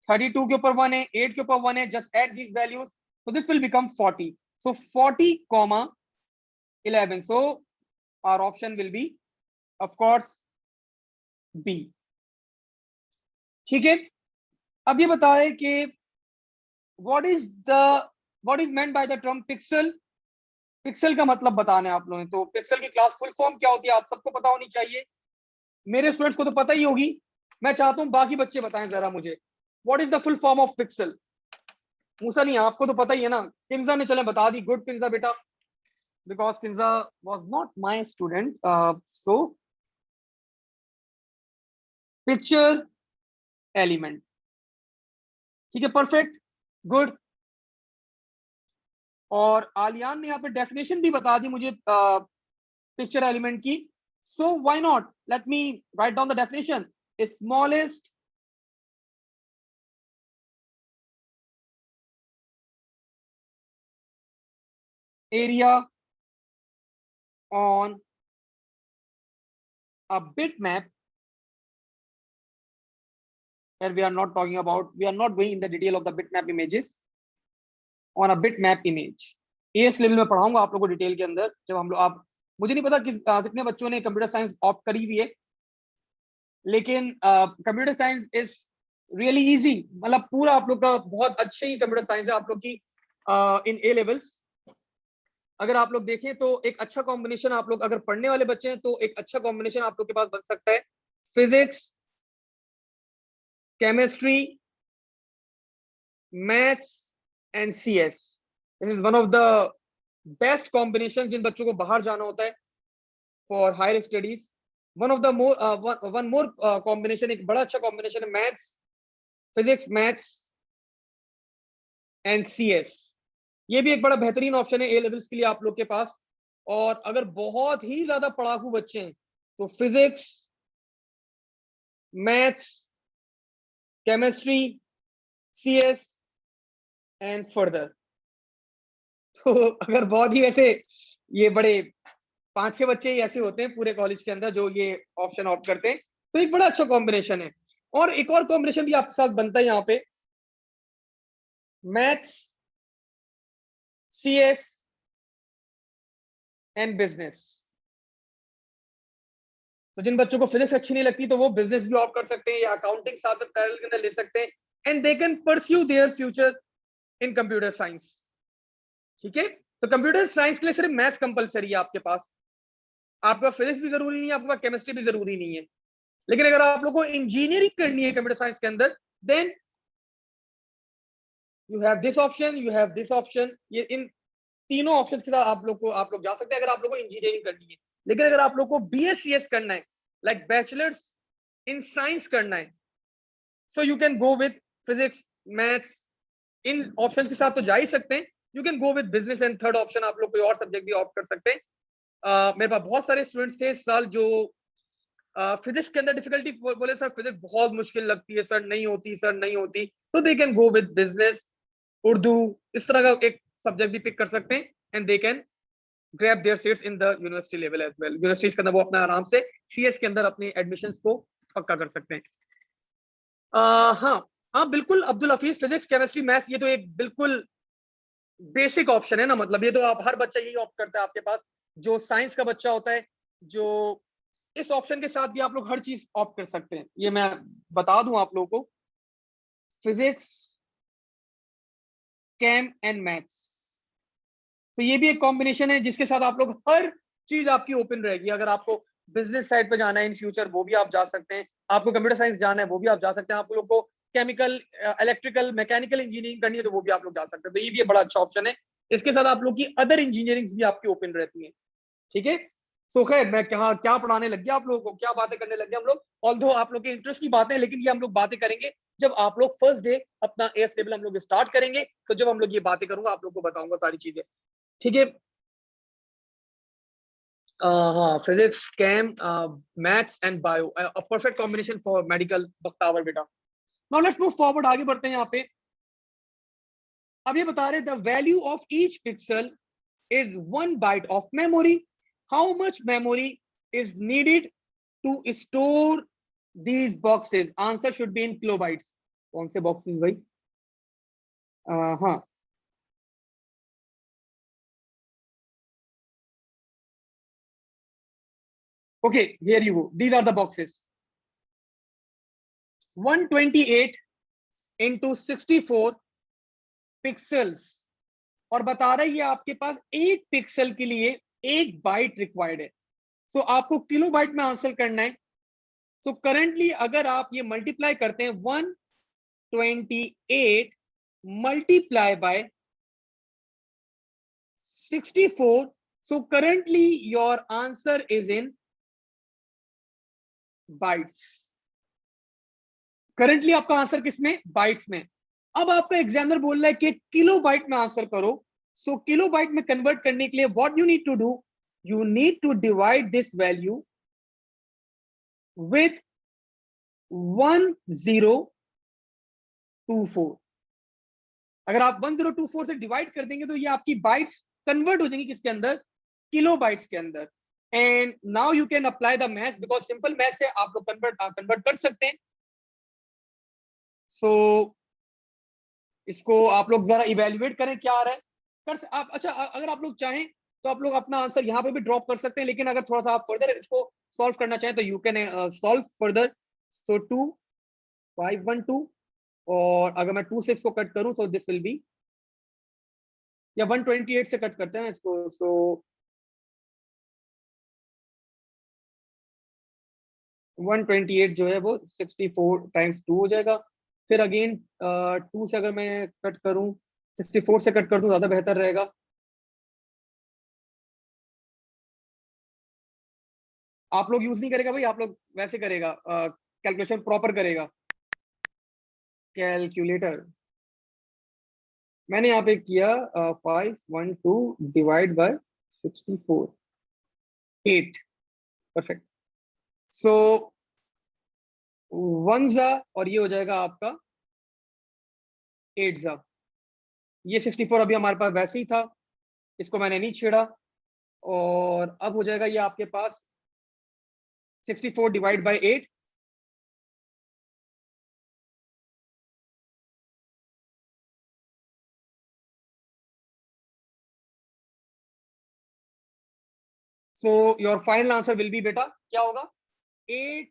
32 के ऊपर 1 है, 8 के ऊपर 1 है, just add these values, so this will become 40। so 40, 11, so our option will be of course B। ठीक है। अब ये बताए कि what is meant by the term pixel। Pixel का मतलब बताना है आप लोगों ने, तो पिक्सल की क्लास फुल फॉर्म क्या होती है आप सबको पता होनी चाहिए। मेरे स्टूडेंट्स को तो पता ही होगी, मैं चाहता हूं बाकी बच्चे बताएं जरा मुझे, what is the full form of pixel. Musa नहीं, आपको तो पता ही है ना। किंजा ने चले बता दी, गुड किंजा बेटा, because Kinza was not my student. So picture element, ठीक है, परफेक्ट, गुड। और आलियान ने यहाँ पे डेफिनेशन भी बता दी मुझे पिक्चर एलिमेंट की। So why not, let me write down the definition. Smallest area on a bitmap, and we are not talking about, we are not going in the detail of the bitmap images, on a bitmap image। As level में पढ़ाऊंगा आप लोगों को detail के अंदर, जब हम लोग, आप मुझे नहीं पता कितने बच्चों ने कंप्यूटर साइंस ऑप्ट करी हुई है, लेकिन computer science is really easy, मतलब पूरा आप लोग का बहुत अच्छे ही कंप्यूटर साइंस है आप लोग की इन ए लेवल्स। अगर आप लोग देखें तो एक अच्छा कॉम्बिनेशन, आप लोग अगर पढ़ने वाले बच्चे हैं तो एक अच्छा कॉम्बिनेशन आप लोग के पास बन सकता है। Physics, chemistry, maths and CS, this is one of the best combination जिन बच्चों को बाहर जाना होता है for higher studies. One of the one more combination, एक बड़ा अच्छा कॉम्बिनेशन है maths, physics, maths and CS. ये भी एक बड़ा बेहतरीन ऑप्शन है ए लेवल्स के लिए आप लोग के पास। और अगर बहुत ही ज्यादा पढ़ाकू बच्चे हैं तो physics, maths, chemistry, CS and further. तो अगर बहुत ही ऐसे ये बड़े 5-6 बच्चे ही ऐसे होते हैं पूरे कॉलेज के अंदर जो ये ऑप्शन ऑप्ट करते हैं, तो एक बड़ा अच्छा कॉम्बिनेशन है। और एक और कॉम्बिनेशन भी आपके साथ बनता है यहाँ पे, मैथ्स, सीएस एंड बिजनेस। तो जिन बच्चों को फिजिक्स अच्छी नहीं लगती तो वो बिजनेस भी ऑप्ट कर सकते हैं या अकाउंटिंग साथ में पैरेलल के अंदर ले सकते हैं, and they can pursue their future in computer science. ठीक है, तो कंप्यूटर साइंस के लिए सिर्फ मैथ्स कंपलसरी है आपके पास, आपका फिजिक्स भी जरूरी नहीं है, आपके पास केमिस्ट्री भी जरूरी नहीं है। लेकिन अगर आप लोग को इंजीनियरिंग करनी है कंप्यूटर साइंस के अंदर, then you have this option, you have this option. ये इन तीनों ऑप्शंस के साथ आप लोग जा सकते हैं अगर आप लोग को इंजीनियरिंग करनी है। लेकिन अगर आप लोग को बीएससीएस करना है, लाइक बैचलर्स इन साइंस करना है, सो you can go with physics, maths, in options के साथ तो जा ही सकते हैं। You can go with business and third option आप लोग कोई और सब्जेक्ट भी ऑप्ट कर सकते हैं। मेरे पास बहुत सारे स्टूडेंट्स थे इस साल जो फिजिक्स के अंदर डिफिकल्टी बोले सर फिजिक्स बहुत मुश्किल लगती है सर, नहीं होती सर, नहीं होती, तो they can go with business, Urdu, इस तरह का एक सब्जेक्ट भी पिक कर सकते हैं, and they can grab their seats in the university level as well. Universities के अंदर वो अपना आराम से सीएस के अंदर अपने एडमिशंस को पक्का कर सकते हैं। हाँ हाँ बिल्कुल Abdul Hafeez, physics, chemistry, maths, ये तो एक बिल्कुल बेसिक ऑप्शन है ना, मतलब ये तो आप हर बच्चा यही ऑप्ट करता है आपके पास, जो साइंस का बच्चा होता है, जो इस ऑप्शन के साथ भी आप लोग हर चीज ऑप्ट कर सकते हैं। ये मैं बता दूं आप लोगों को, फिजिक्स, कैम एंड मैथ्स। तो ये भी एक कॉम्बिनेशन है जिसके साथ आप लोग हर चीज आपकी ओपन रहेगी। अगर आपको बिजनेस साइड पे जाना है इन फ्यूचर वो भी आप जा सकते हैं, आपको कंप्यूटर साइंस जाना है वो भी आप जा सकते हैं, आप लोग को केमिकल, इलेक्ट्रिकल, मैकेनिकल इंजीनियरिंग करनी है तो वो भी आप लोग जा सकते हैं। तो ये भी एक बड़ा अच्छा ऑप्शन है। इसके साथ आप लोग की अदर इंजीनियरिंग भी आपकी ओपन रहती है। ठीक है, तो खैर मैं क्या क्या पढ़ाने लग गया आप लोगों को, क्या बातें करने लग गए हम लोग। ऑल्दो आप लोग के इंटरेस्ट की बातें, लेकिन ये हम लोग बातें करेंगे जब आप लोग फर्स्ट डे अपना एयर स्टेबल हम लोग स्टार्ट करेंगे। तो जब हम लोग ये बातें करूंगा आप लोग को बताऊंगा सारी चीजें। ठीक है, हाँ, physics, chem, maths and bio, a perfect combination for medical Bakhtawar बेटा। नाउ लेट्स मूव फॉरवर्ड, आगे बढ़ते हैं यहाँ पे। अब ये बता रहे the value of each pixel is 1 byte of memory. How much memory is needed to store these boxes? Answer should be in kilobytes. कौन से boxes भाई? हाँ, okay, here you go. These are the boxes. 128 into 64 pixels, और बता रहा है ये आपके पास एक पिक्सल के लिए 1 बाइट रिक्वायर्ड है। सो आपको किलो बाइट में आंसर करना है। सो करंटली अगर आप ये मल्टीप्लाई करते हैं 128 multiply by 64, so currently your answer is in bytes. Currently आपका आंसर किसमें? बाइट्स में। अब आपका एग्जामिनर बोल रहा है कि किलो बाइट में आंसर करो। सो किलो बाइट में कन्वर्ट करने के लिए what you need to do, you need to divide this value with 1024। अगर आप 1024 से डिवाइड कर देंगे तो ये आपकी बाइट्स कन्वर्ट हो जाएंगी किसके अंदर? किलो बाइट्स के अंदर। And now you can apply the maths, because simple maths से आप लोग कन्वर्ट कर सकते हैं। सो इसको आप लोग जरा इवेल्युएट करें क्या आ रहा है। आप अच्छा, अगर आप लोग चाहें तो आप लोग अपना आंसर यहाँ पे भी ड्रॉप कर सकते हैं, लेकिन अगर थोड़ा सा आप फर्दर इसको सॉल्व करना चाहें तो यू कैन सॉल्व फर्दर। सो 2512, और अगर मैं 2 से इसको कट करूं तो दिस विल बी, या 128 से कट करते हैं इसको। सो 128 जो है वो 64 टाइम्स 2 हो जाएगा। फिर अगेन 2 से अगर मैं कट करूं, 64 से कट कर दूं ज्यादा बेहतर रहेगा। आप लोग यूज नहीं करेगा भाई, आप लोग वैसे करेगा, कैलकुलेशन प्रॉपर करेगा। कैलकुलेटर मैंने यहाँ पे किया 512 डिवाइड बाय 64, 8, परफेक्ट। सो 1 जा, और ये हो जाएगा आपका 8 जा। ये 64 अभी हमारे पास वैसे ही था, इसको मैंने नहीं छेड़ा। और अब हो जाएगा ये आपके पास 64 divide by 8। So your final answer will be बेटा क्या होगा? 8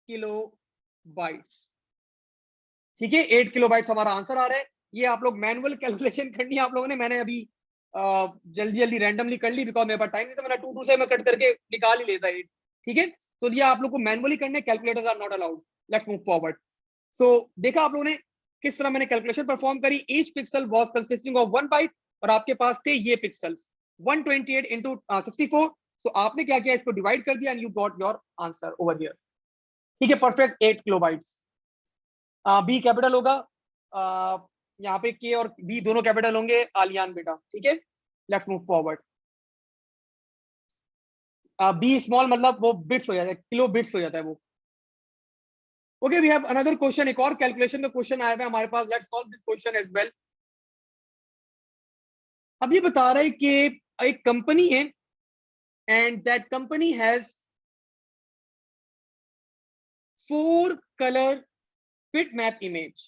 किलो बाइट्स। ठीक है, 8 किलो बाइट्स हमारा आंसर आ रहा है। ये आप लोग मैनुअल कैलकुलेशन करनी है आप लोगों ने, मैंने अभी जल्दी जल्दी रैंडमली कर ली बिकॉज मेरे पास टाइम नहीं था। मैंने 2 से मैं कट करके निकाल ही लेता 8। ठीक है, तो ये आप लोग को मैनुअली करना है, calculators are not allowed. Let's move forward. So देखा आप लोगों ने किस तरह मैंने कैलकुलेशन परफॉर्म करी। Each pixel was consisting of 1 byte, और आपके पास थे ये पिक्सल्स 128 इंटू 64। तो आपने क्या किया, इसको डिवाइड कर दिया and you got your answer over here. ठीक है, perfect 8 kilobytes. B capital होगा, यहाँ पे के और बी दोनों कैपिटल होंगे, आलियान बेटा। ठीक है, let's move forward. B small मतलब वो बिट्स हो जाता है, किलो बिट्स हो जाता है वो। Okay, we have another question, एक और कैलकुलेशन का क्वेश्चन आया है हमारे पास। Let's solve this question as well. अब ये बता रहा है कि एक कंपनी है and that company has 4 colour bit map image.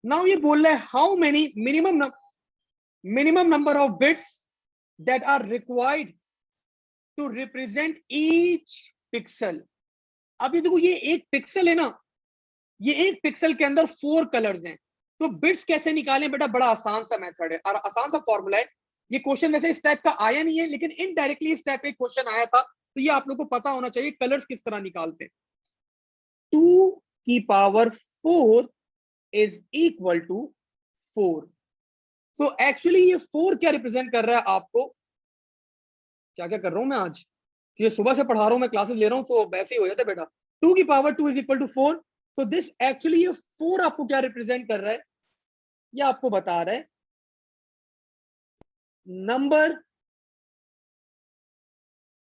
Now ये बोल रहा है how many minimum number of bits that are required to represent each pixel. अब ये देखो, ये एक पिक्सल है ना, ये एक पिक्सल के अंदर 4 कलर्स हैं। तो बिट्स कैसे निकालें बेटा, बड़ा आसान सा मेथड है और आसान सा फॉर्मूला है। ये क्वेश्चन वैसे इस टाइप का आया नहीं है, लेकिन इनडायरेक्टली इस टाइप का क्वेश्चन आया था, तो ये आप लोग को पता होना चाहिए कलर्स किस तरह निकालते हैं। 2⁴ is equal to 4। So actually ये 4 क्या रिप्रेजेंट कर रहा है आपको, क्या क्या कर रहा हूं मैं आज, ये सुबह से पढ़ा रहा हूं मैं, क्लासेस ले रहा हूं, तो वैसे ही हो जाता है बेटा। 2⁴ इज इक्वल टू 4। तो दिस एक्चुअली ये 4 आपको क्या रिप्रेजेंट कर रहा है, ये आपको बता रहा है नंबर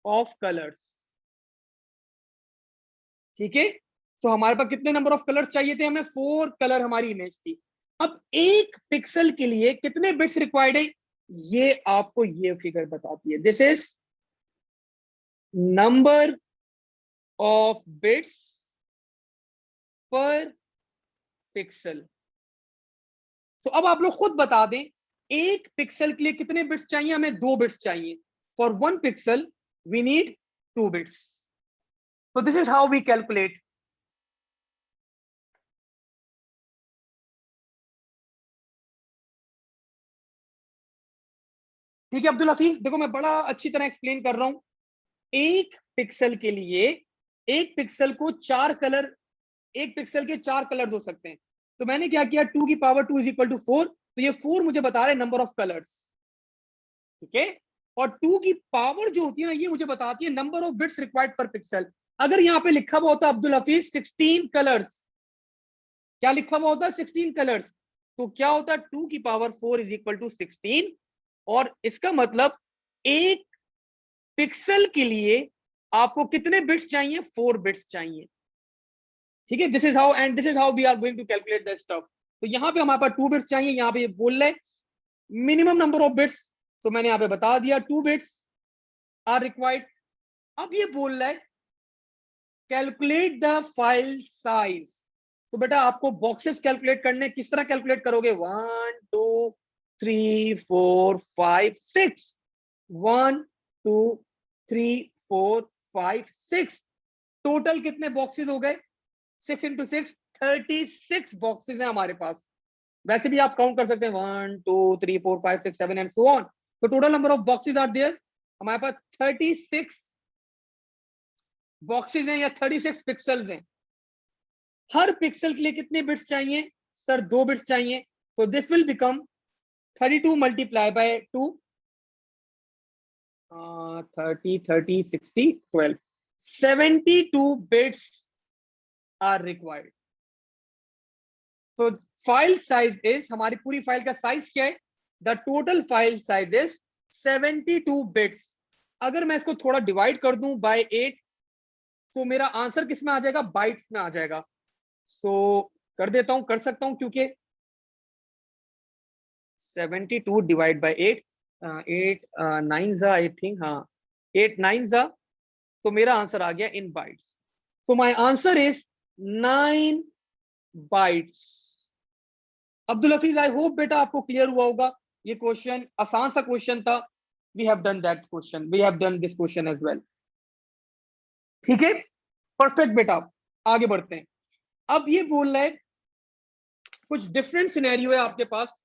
ऑफ कलर्स। ठीक है, तो हमारे पास कितने नंबर ऑफ कलर्स चाहिए थे, हमें 4 कलर हमारी इमेज थी। अब एक पिक्सल के लिए कितने बिट्स रिक्वायर्ड है, ये आपको ये फिगर बताती है। This is number of bits पर पिक्सल। तो अब आप लोग खुद बता दें, एक पिक्सल के लिए कितने बिट्स चाहिए, हमें 2 बिट्स चाहिए। For 1 pixel we need 2 bits. so this is how we calculate। ठीक है अब्दुल हफीज, देखो मैं बड़ा अच्छी तरह एक्सप्लेन कर रहा हूं। एक पिक्सल के लिए, एक पिक्सल को 4 कलर, एक पिक्सल के 4 कलर हो सकते हैं। तो मैंने क्या किया, 2⁴ इज इक्वल टू 4, तो ये 4 मुझे बता रहे नंबर ऑफ कलर्स। ठीक है, और 2 की पावर जो होती है ना, ये मुझे बताती है नंबर ऑफ बिट्स रिक्वायर्ड पर पिक्सल। अगर यहाँ पे लिखा हुआ होता अब्दुल हफीज 16 कलर्स, क्या लिखा हुआ होता 16 कलर्स, तो क्या होता 2⁴ इज इक्वल टू 16। और इसका मतलब एक पिक्सल के लिए आपको कितने बिट्स चाहिए, 4 बिट्स चाहिए। ठीक है, this is how, and this is how we are going to calculate the stuff. तो यहाँ पे हमारे पास 2 बिट्स चाहिए, यहाँ पे बोल रहे मिनिमम नंबर ऑफ बिट्स, तो मैंने यहाँ पे बता दिया 2 बिट्स आर रिक्वायर्ड। अब ये बोल रहा है कैलकुलेट द फाइल साइज। तो बेटा आपको बॉक्सेस कैलकुलेट करने, किस तरह कैलकुलेट करोगे, 1 2 3 4 5 6, 1 2 3 4 5 6, टोटल कितने बॉक्सेस हो गए, 6 इंटू 6, 36 बॉक्सेस हैं हमारे पास। वैसे भी आप काउंट कर सकते हैं 1 2 3 4 5 6 7 एंड सो ऑन। तो total number of boxes are there, हमारे पास 36 बॉक्सेस हैं या 36 पिक्सल्स हैं। हर पिक्सल के लिए कितने बिट्स चाहिए सर, 2 बिट्स चाहिए। तो this will become 32 multiply by 2, 30 30 60 12, 72 bits are required. तो फाइल साइज इज, हमारी पूरी फाइल का साइज क्या है, the total file size is 72 bits. अगर मैं इसको थोड़ा डिवाइड कर दूं बाय 8, तो मेरा आंसर किस में आ जाएगा, बाइट्स में आ जाएगा। सो कर देता हूं, कर सकता हूं, क्योंकि 72 डिवाइड बाय 8, 8 9 जा, आई थिंक, हाँ 8 9 जा, तो मेरा आंसर आ गया इन बाइट्स। तो my answer is 9 bytes. Abdul Hafeez, I hope बेटा आपको क्लियर हुआ होगा। ये क्वेश्चन आसान सा क्वेश्चन था, we have done that question, we have done this question as well. ठीक है, परफेक्ट बेटा, आगे बढ़ते हैं। अब ये बोल रहा है कुछ डिफरेंट सिनेरियो है आपके पास,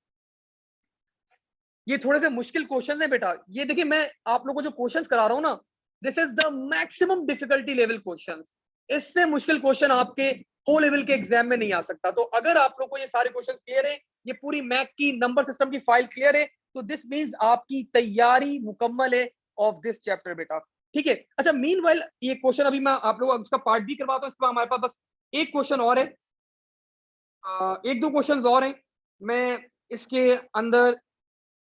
ये थोड़े से मुश्किल क्वेश्चन है बेटा। ये देखिए मैं आप लोगों को जो क्वेश्चंस करा रहा हूं ना, this is the maximum difficulty level questions. इससे मुश्किल क्वेश्चन आपके ओ लेवल के एग्जाम में नहीं आ सकता। तो अगर आप लोग को ये सारे क्वेश्चंस क्लियर है, ये पूरी मैक की नंबर सिस्टम की फाइल क्लियर है, तो दिस मींस आपकी तैयारी मुकम्मल है ऑफ दिस चैप्टर बेटा। ठीक है, अच्छा मीनवाइल ये क्वेश्चन अभी मैं आप लोगों को उसका पार्ट भी करवाता हूं। इसके बाद हमारे पास बस एक क्वेश्चन और है, एक दो क्वेश्चन और हैं। मैं इसके अंदर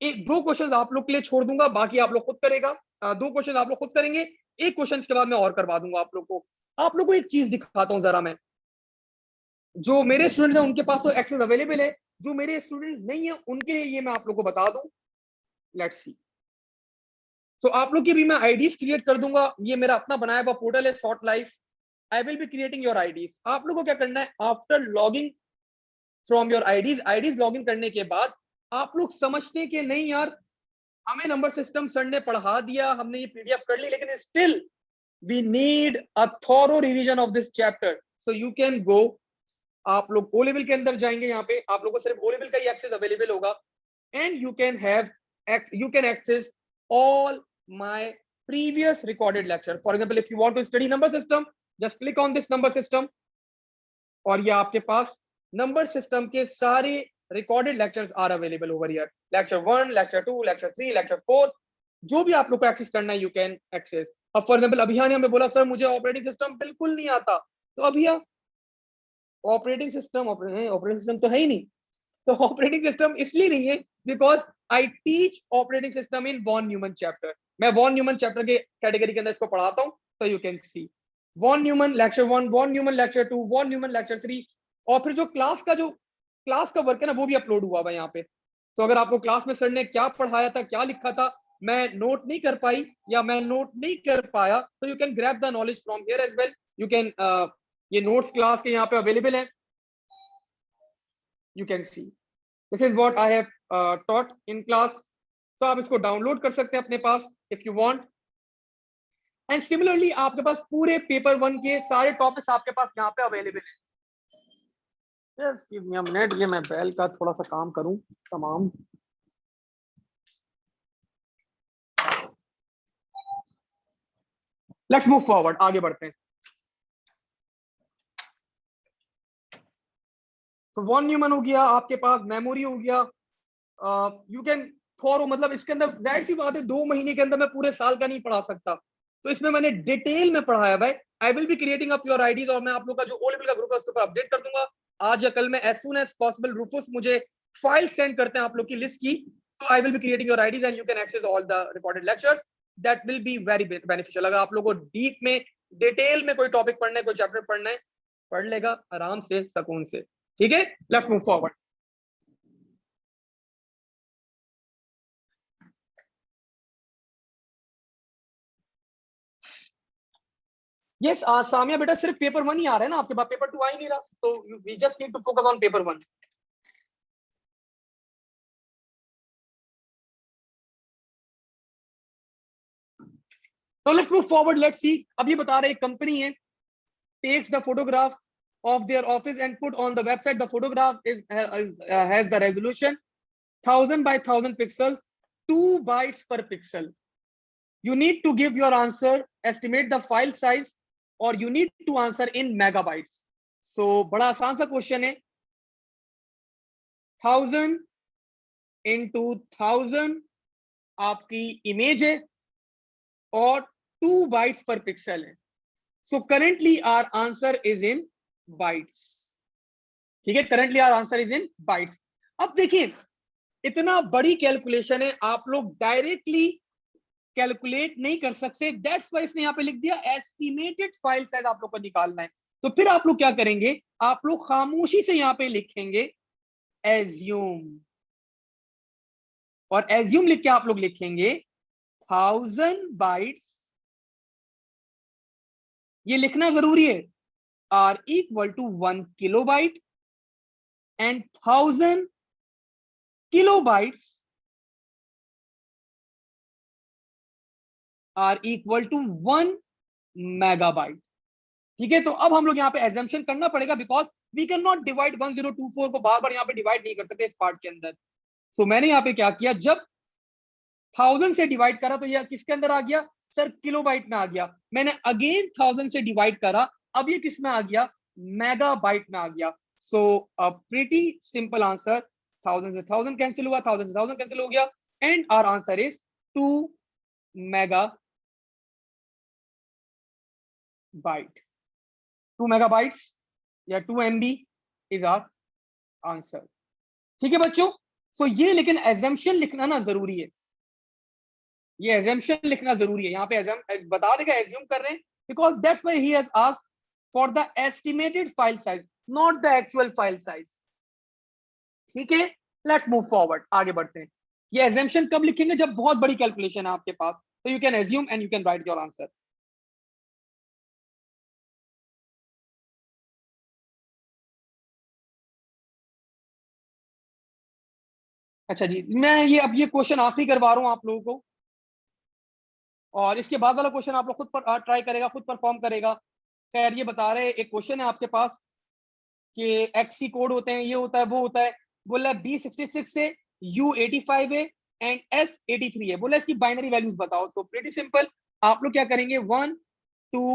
एक दो क्वेश्चन आप लोग के लिए छोड़ दूंगा, बाकी आप लोग खुद करेगा। 2 क्वेश्चन आप लोग खुद करेंगे, एक क्वेश्चन के बाद मैं और करवा दूंगा आप लोग को। आप लोग को एक चीज दिखाता हूं जरा मैं, जो मेरे स्टूडेंट्स हैं उनके पास तो एक्सेस अवेलेबल है, जो मेरे स्टूडेंट्स नहीं है उनके लिए ये मैं आप लोग को बता दूं। Let's see. सो आप लोग की भी मैं आईडीज क्रिएट कर दूंगा, ये मेरा अपना बनाया हुआ पोर्टल है short life. I will be creating your IDs. आप लोग को क्या करना है, after logging from your IDs login करने के बाद आप लोग समझते हैं कि नहीं यार, हमें नंबर सिस्टम सर ने पढ़ा दिया, हमने ये पीडीएफ कर ली, लेकिन still we need a thorough revision of this chapter. So you can go आप लोग ओ लेवल के अंदर जाएंगे, यहाँ पे आप लोगों को सिर्फ ओ लेवल का ही एक्सेस अवेलेबल होगा, and you can access all my previous recorded lecture. For example, if you want to study number system, just click on this number system, और ये आपके पास नंबर सिस्टम के सारे recorded lectures are available over here. Lecture 1, lecture 2, lecture 3, lecture 4, जो भी आप लोग को एक्सेस करना है यू कैन एक्सेस. अब फॉर एग्जांपल अभिया ने हमें बोला सर मुझे ऑपरेटिंग सिस्टम बिल्कुल नहीं आता, तो अभिया ऑपरेटिंग सिस्टम तो है ही नहीं. तो ऑपरेटिंग सिस्टम इसलिए नहीं है because I teach operating system in von Neumann chapter. मैं वॉन न्यूमन चैप्टर के कैटेगरी के अंदर इसको पढ़ाता हूँ, तो you can see von Neumann lecture 1, von Neumann lecture 2, von Neumann lecture 3, और फिर जो क्लास का वर्क है ना वो भी अपलोड हुआ है यहाँ पे. तो अगर आपको क्लास में सर ने क्या पढ़ाया था, क्या लिखा था, मैं नोट नहीं कर पाई या मैं नोट नहीं कर पाया, तो you can grab the knowledge from here as well. You can ये नोट्स क्लास के यहाँ पे अवेलेबल है. You can see this is what I have taught in class. तो आप इसको डाउनलोड कर सकते हैं अपने पास if you want. And similarly आपके पास पूरे पेपर 1 के सारे टॉपिक्स आपके पास यहाँ पे अवेलेबल है. Just give me a minute, ये मैं बेल का थोड़ा सा काम करूं तमाम. लेट्स मूव फॉरवर्ड, आगे बढ़ते हैं. तो वॉन न्यूमन हो गया आपके पास, मेमोरी हो गया. यू कैन थॉरो, मतलब इसके अंदर जाहिर सी बात है 2 महीने के अंदर मैं पूरे साल का नहीं पढ़ा सकता, तो इसमें मैंने डिटेल में पढ़ाया भाई. I will be creating up your IDs, और मैं आप लोग का जो ओ लेवल का ग्रुप है उसके ऊपर अपडेट कर दूंगा आज या कल में, as soon as possible. Rufus मुझे फाइल सेंड करते हैं आप लोग की लिस्ट की, so I will be creating your IDs and you can access all the recorded lectures. That will be very beneficial. अगर आप लोगों को डीप में डिटेल में कोई टॉपिक पढ़ना है, कोई चैप्टर पढ़ना है, पढ़ लेगा आराम से, सुकून से. ठीक है, let's move forward. Yes Samiya बेटा, सिर्फ पेपर 1 ही आ रहा है ना आपके पास, पेपर 2 आ ही नहीं रहा, तो we just need to focus on paper 1. तो let's move forward, let's see. अब ये बता रहे एक कंपनी है, takes the photograph of their office and put on the website. The photograph has the resolution 1000 by 1000 pixels, 2 bytes per pixel. You need to give your answer, estimate the file size, or you need to answer in megabytes. So बड़ा आसान सा question है. 1000 into 1000 आपकी image है और 2 bytes per pixel है. So currently our answer is in bytes. ठीक है, currently our answer is in bytes. अब देखिए इतना बड़ी कैलकुलेशन है, आप लोग डायरेक्टली कैलकुलेट नहीं कर सकते, दैट्स व्हाई इसने यहाँ पे लिख दिया एस्टिमेटेड फाइल साइज आप लोग को निकालना है. तो फिर आप लोग क्या करेंगे, आप लोग खामोशी से यहाँ पे लिखेंगे एज्यूम, और एज्यूम लिख के आप लोग लिखेंगे 1000 बाइट्स, ये लिखना जरूरी है, are equal to 1 kilobyte and 1000 kilobytes are equal to 1 megabyte. ठीक है, तो अब हम लोग यहाँ पे एजम्पशन करना पड़ेगा because we can not divide 1024 को बार बार यहाँ पे डिवाइड नहीं कर सकते इस पार्ट के अंदर. सो मैंने यहाँ पे क्या किया, जब 1000 से डिवाइड करा तो ये किसके अंदर आ गया सर, किलोबाइट में आ गया. मैंने अगेन 1000 से डिवाइड करा, अब ये किस में आ गया, मेगाबाइट में आ गया. सो अ प्रीटी सिंपल आंसर, 1000 से 1000 कैंसिल हुआ, 1000 से 1000 कैंसिल हो गया, and our answer is 2 megabyte. 2 megabytes या 2 MB इज आवर आंसर. ठीक है बच्चों, सो ये लेकिन एजम्पशन लिखना ना जरूरी है, ये एजम्पशन लिखना जरूरी है. यहाँ पे बता देगा एज्यूम कर रहे हैं, because that's why he has asked for the estimated file size, not the actual file size. ठीक है, लेट्स मूव फॉरवर्ड, आगे बढ़ते हैं. ये एजम्पशन कब लिखेंगे, जब बहुत बड़ी कैलकुलेशन है आपके पास, तो you can assume and you can right your answer. अच्छा जी, मैं ये अब ये क्वेश्चन आखिरी करवा रहा हूं आप लोगों को, और इसके बाद वाला क्वेश्चन आप लोग खुद पर ट्राई करेगा, खुद परफॉर्म करेगा. खैर ये बता रहे एक क्वेश्चन है आपके पास, कि XC कोड होते हैं, ये होता है, वो होता है। बोला B66 है, U85 है एंड S83 है। बोला इसकी बाइनरी वैल्यूज बताओ। तो प्रीटी सिंपल, आप लोग क्या करेंगे, 1 2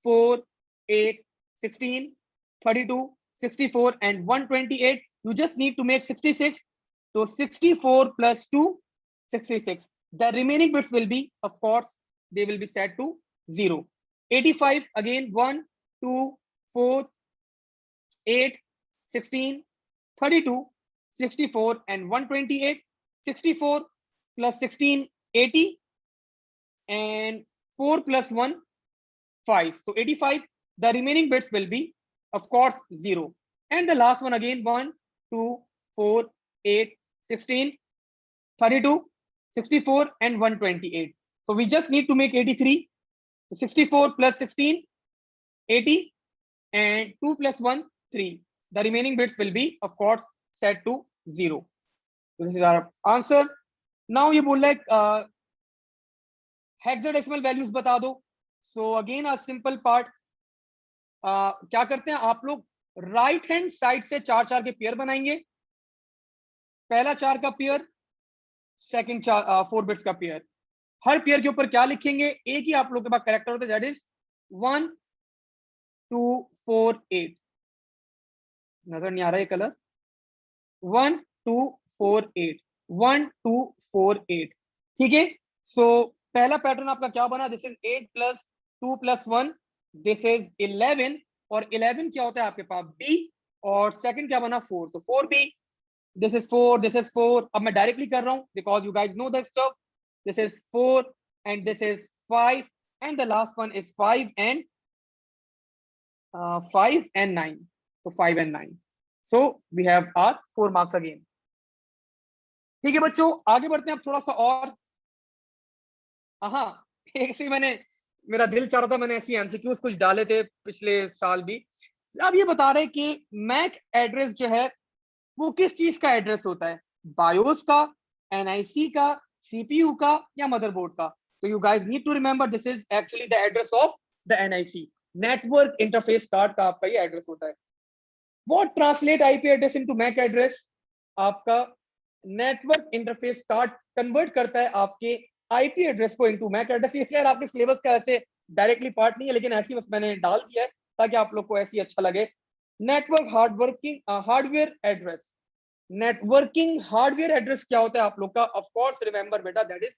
4 8 16 32 64 and 128. You just need to make 66. So 64 plus 2, 66. The remaining bits will be, of course, they will be set to 0. 85 again, 1 2 4 8 16 32 64 and 128. 64 plus 16 80 and 4 plus 1 5. So 85. The remaining bits will be, of course, 0. And the last one again, 1 2 4 8 16 32 64 and 128. So we just need to make 83. So 64 plus 16 80 and 2 plus 1 3. The remaining bits will be, of course, set to 0. So this is our answer. Now you would like hexadecimal values बता दो. So again a simple part. क्या करते हैं आप लोग, right hand side से 4 के pair बनाएंगे. पहला 4 का पेयर, सेकंड 4 बिट्स का पेयर. हर पेयर के ऊपर क्या लिखेंगे, एक ही आप लोग के पास कैरेक्टर होता है, दैट इज 1 2 4 8. नजर नहीं आ रहा है कलर. 1 2 4 8 1 2 4 8. ठीक है. सो पहला पैटर्न आपका क्या बना, this is 8 plus 2 plus 1, this is 11. और 11 क्या होता है आपके पास, B. और सेकंड क्या बना, 4. तो 4B. This is 4, this is 4. अब मैं डायरेक्टली कर रहा हूं because you guys know the stuff. This is 4 and this is 5 and the last one is 5 and 9. So 5 and 9. So we have our 4 marks again. ठीक है बच्चों, आगे बढ़ते हैं अब थोड़ा सा और. हाँ, ऐसे ही मेरा दिल चाह रहा था, मैंने ऐसी एमसीक्यूज कुछ डाले थे पिछले साल भी. अब ये बता रहे कि मैक एड्रेस जो है वो किस चीज का एड्रेस होता है, बायोस का, एनआईसी का, सीपीयू का या मदरबोर्ड का. तो you guys need to remember this is actually the address of the NIC. Network interface card का आपका ये एड्रेस होता है. What translate IP address into MAC address, आपका नेटवर्क इंटरफेस कार्ड कन्वर्ट करता है आपके आईपी एड्रेस को इनटू मैक एड्रेस. ये खैर आपके सिलेबस का ऐसे डायरेक्टली पार्ट नहीं है, लेकिन ऐसी बस मैंने डाल दिया है ताकि आप लोग को ऐसी अच्छा लगे. Network hardware address. Networking hardware address क्या होता है आप लोग का, ऑफ कोर्स रिमेंबर बेटा, दैट इज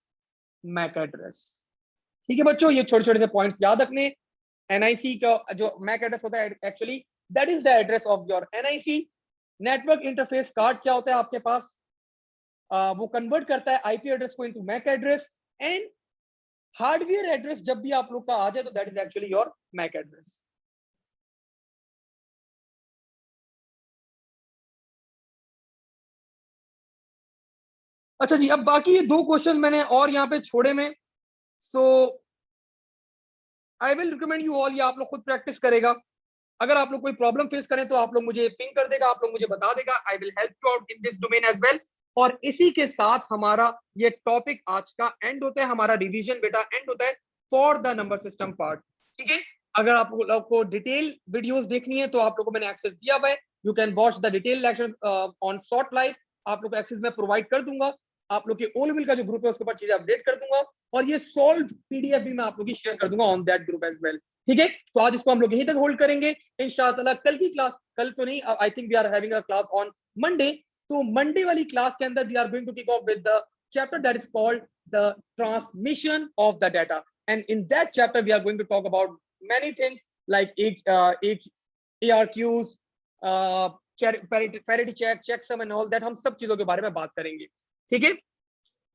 मैक एड्रेस. ठीक है बच्चों, ये छोटे छोटे से पॉइंट्स याद रखने. एनआईसी का जो मैक एड्रेस होता है actually that is the address of your NIC. Network interface card क्या होता है आपके पास, वो कन्वर्ट करता है आईपी एड्रेस को into MAC address. And hardware address जब भी आप लोग का आ जाए तो that is actually your MAC address. अच्छा जी, अब बाकी ये 2 क्वेश्चन मैंने और यहाँ पे छोड़े में. So I will recommend you all, ये आप लोग खुद प्रैक्टिस करेगा. अगर आप लोग कोई प्रॉब्लम फेस करें तो आप लोग मुझे पिंग कर देगा, आप लोग मुझे बता देगा. I will help you out in this domain as well. और इसी के साथ हमारा ये टॉपिक आज का एंड होता है, हमारा रिवीजन बेटा एंड होता है for the number system part. ठीक है. अगर आप लोग को डिटेल वीडियोस देखनी है तो आप लोगों को मैंने एक्सेस दिया हुआ है. You can watch the detail lecture on short live. आप लोग को एक्सेस मैं प्रोवाइड कर दूंगा. आप लोग के ओ लेवल का जो ग्रुप है उसके ऊपर चीजें अपडेट कर दूंगा. और ये सॉल्व पीडीएफ भी मैं आप लोग की शेयर कर दूंगा on that group as well. ठीक है. तो आज इसको हम लोग यहीं तक होल्ड करेंगे इंशाअल्लाह. कल की क्लास, कल तो नहीं, I think we are having a class on Monday. तो मंडे वाली क्लास के अंदर we are going to kick off with the chapter that is called the transmission of the data. And in that chapter we are going to talk about many things like एक ARQs, parity check, checksum and all that. हम सब चीजों के बारे में बात करेंगे. ठीक है.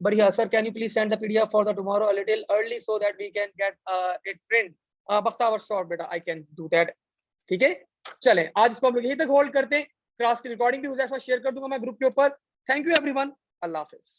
बढ़िया sir, can you please send the PDF for the tomorrow a little early so that we can get it print Bakhtawar short बेटा. I can do that. ठीक है. चले, आज इसको हम लोग यहीं तक होल्ड करते हैं. क्लास की रिकॉर्डिंग भी उसे शेयर कर दूंगा मैं ग्रुप के ऊपर. Thank you everyone. Allah Hafiz.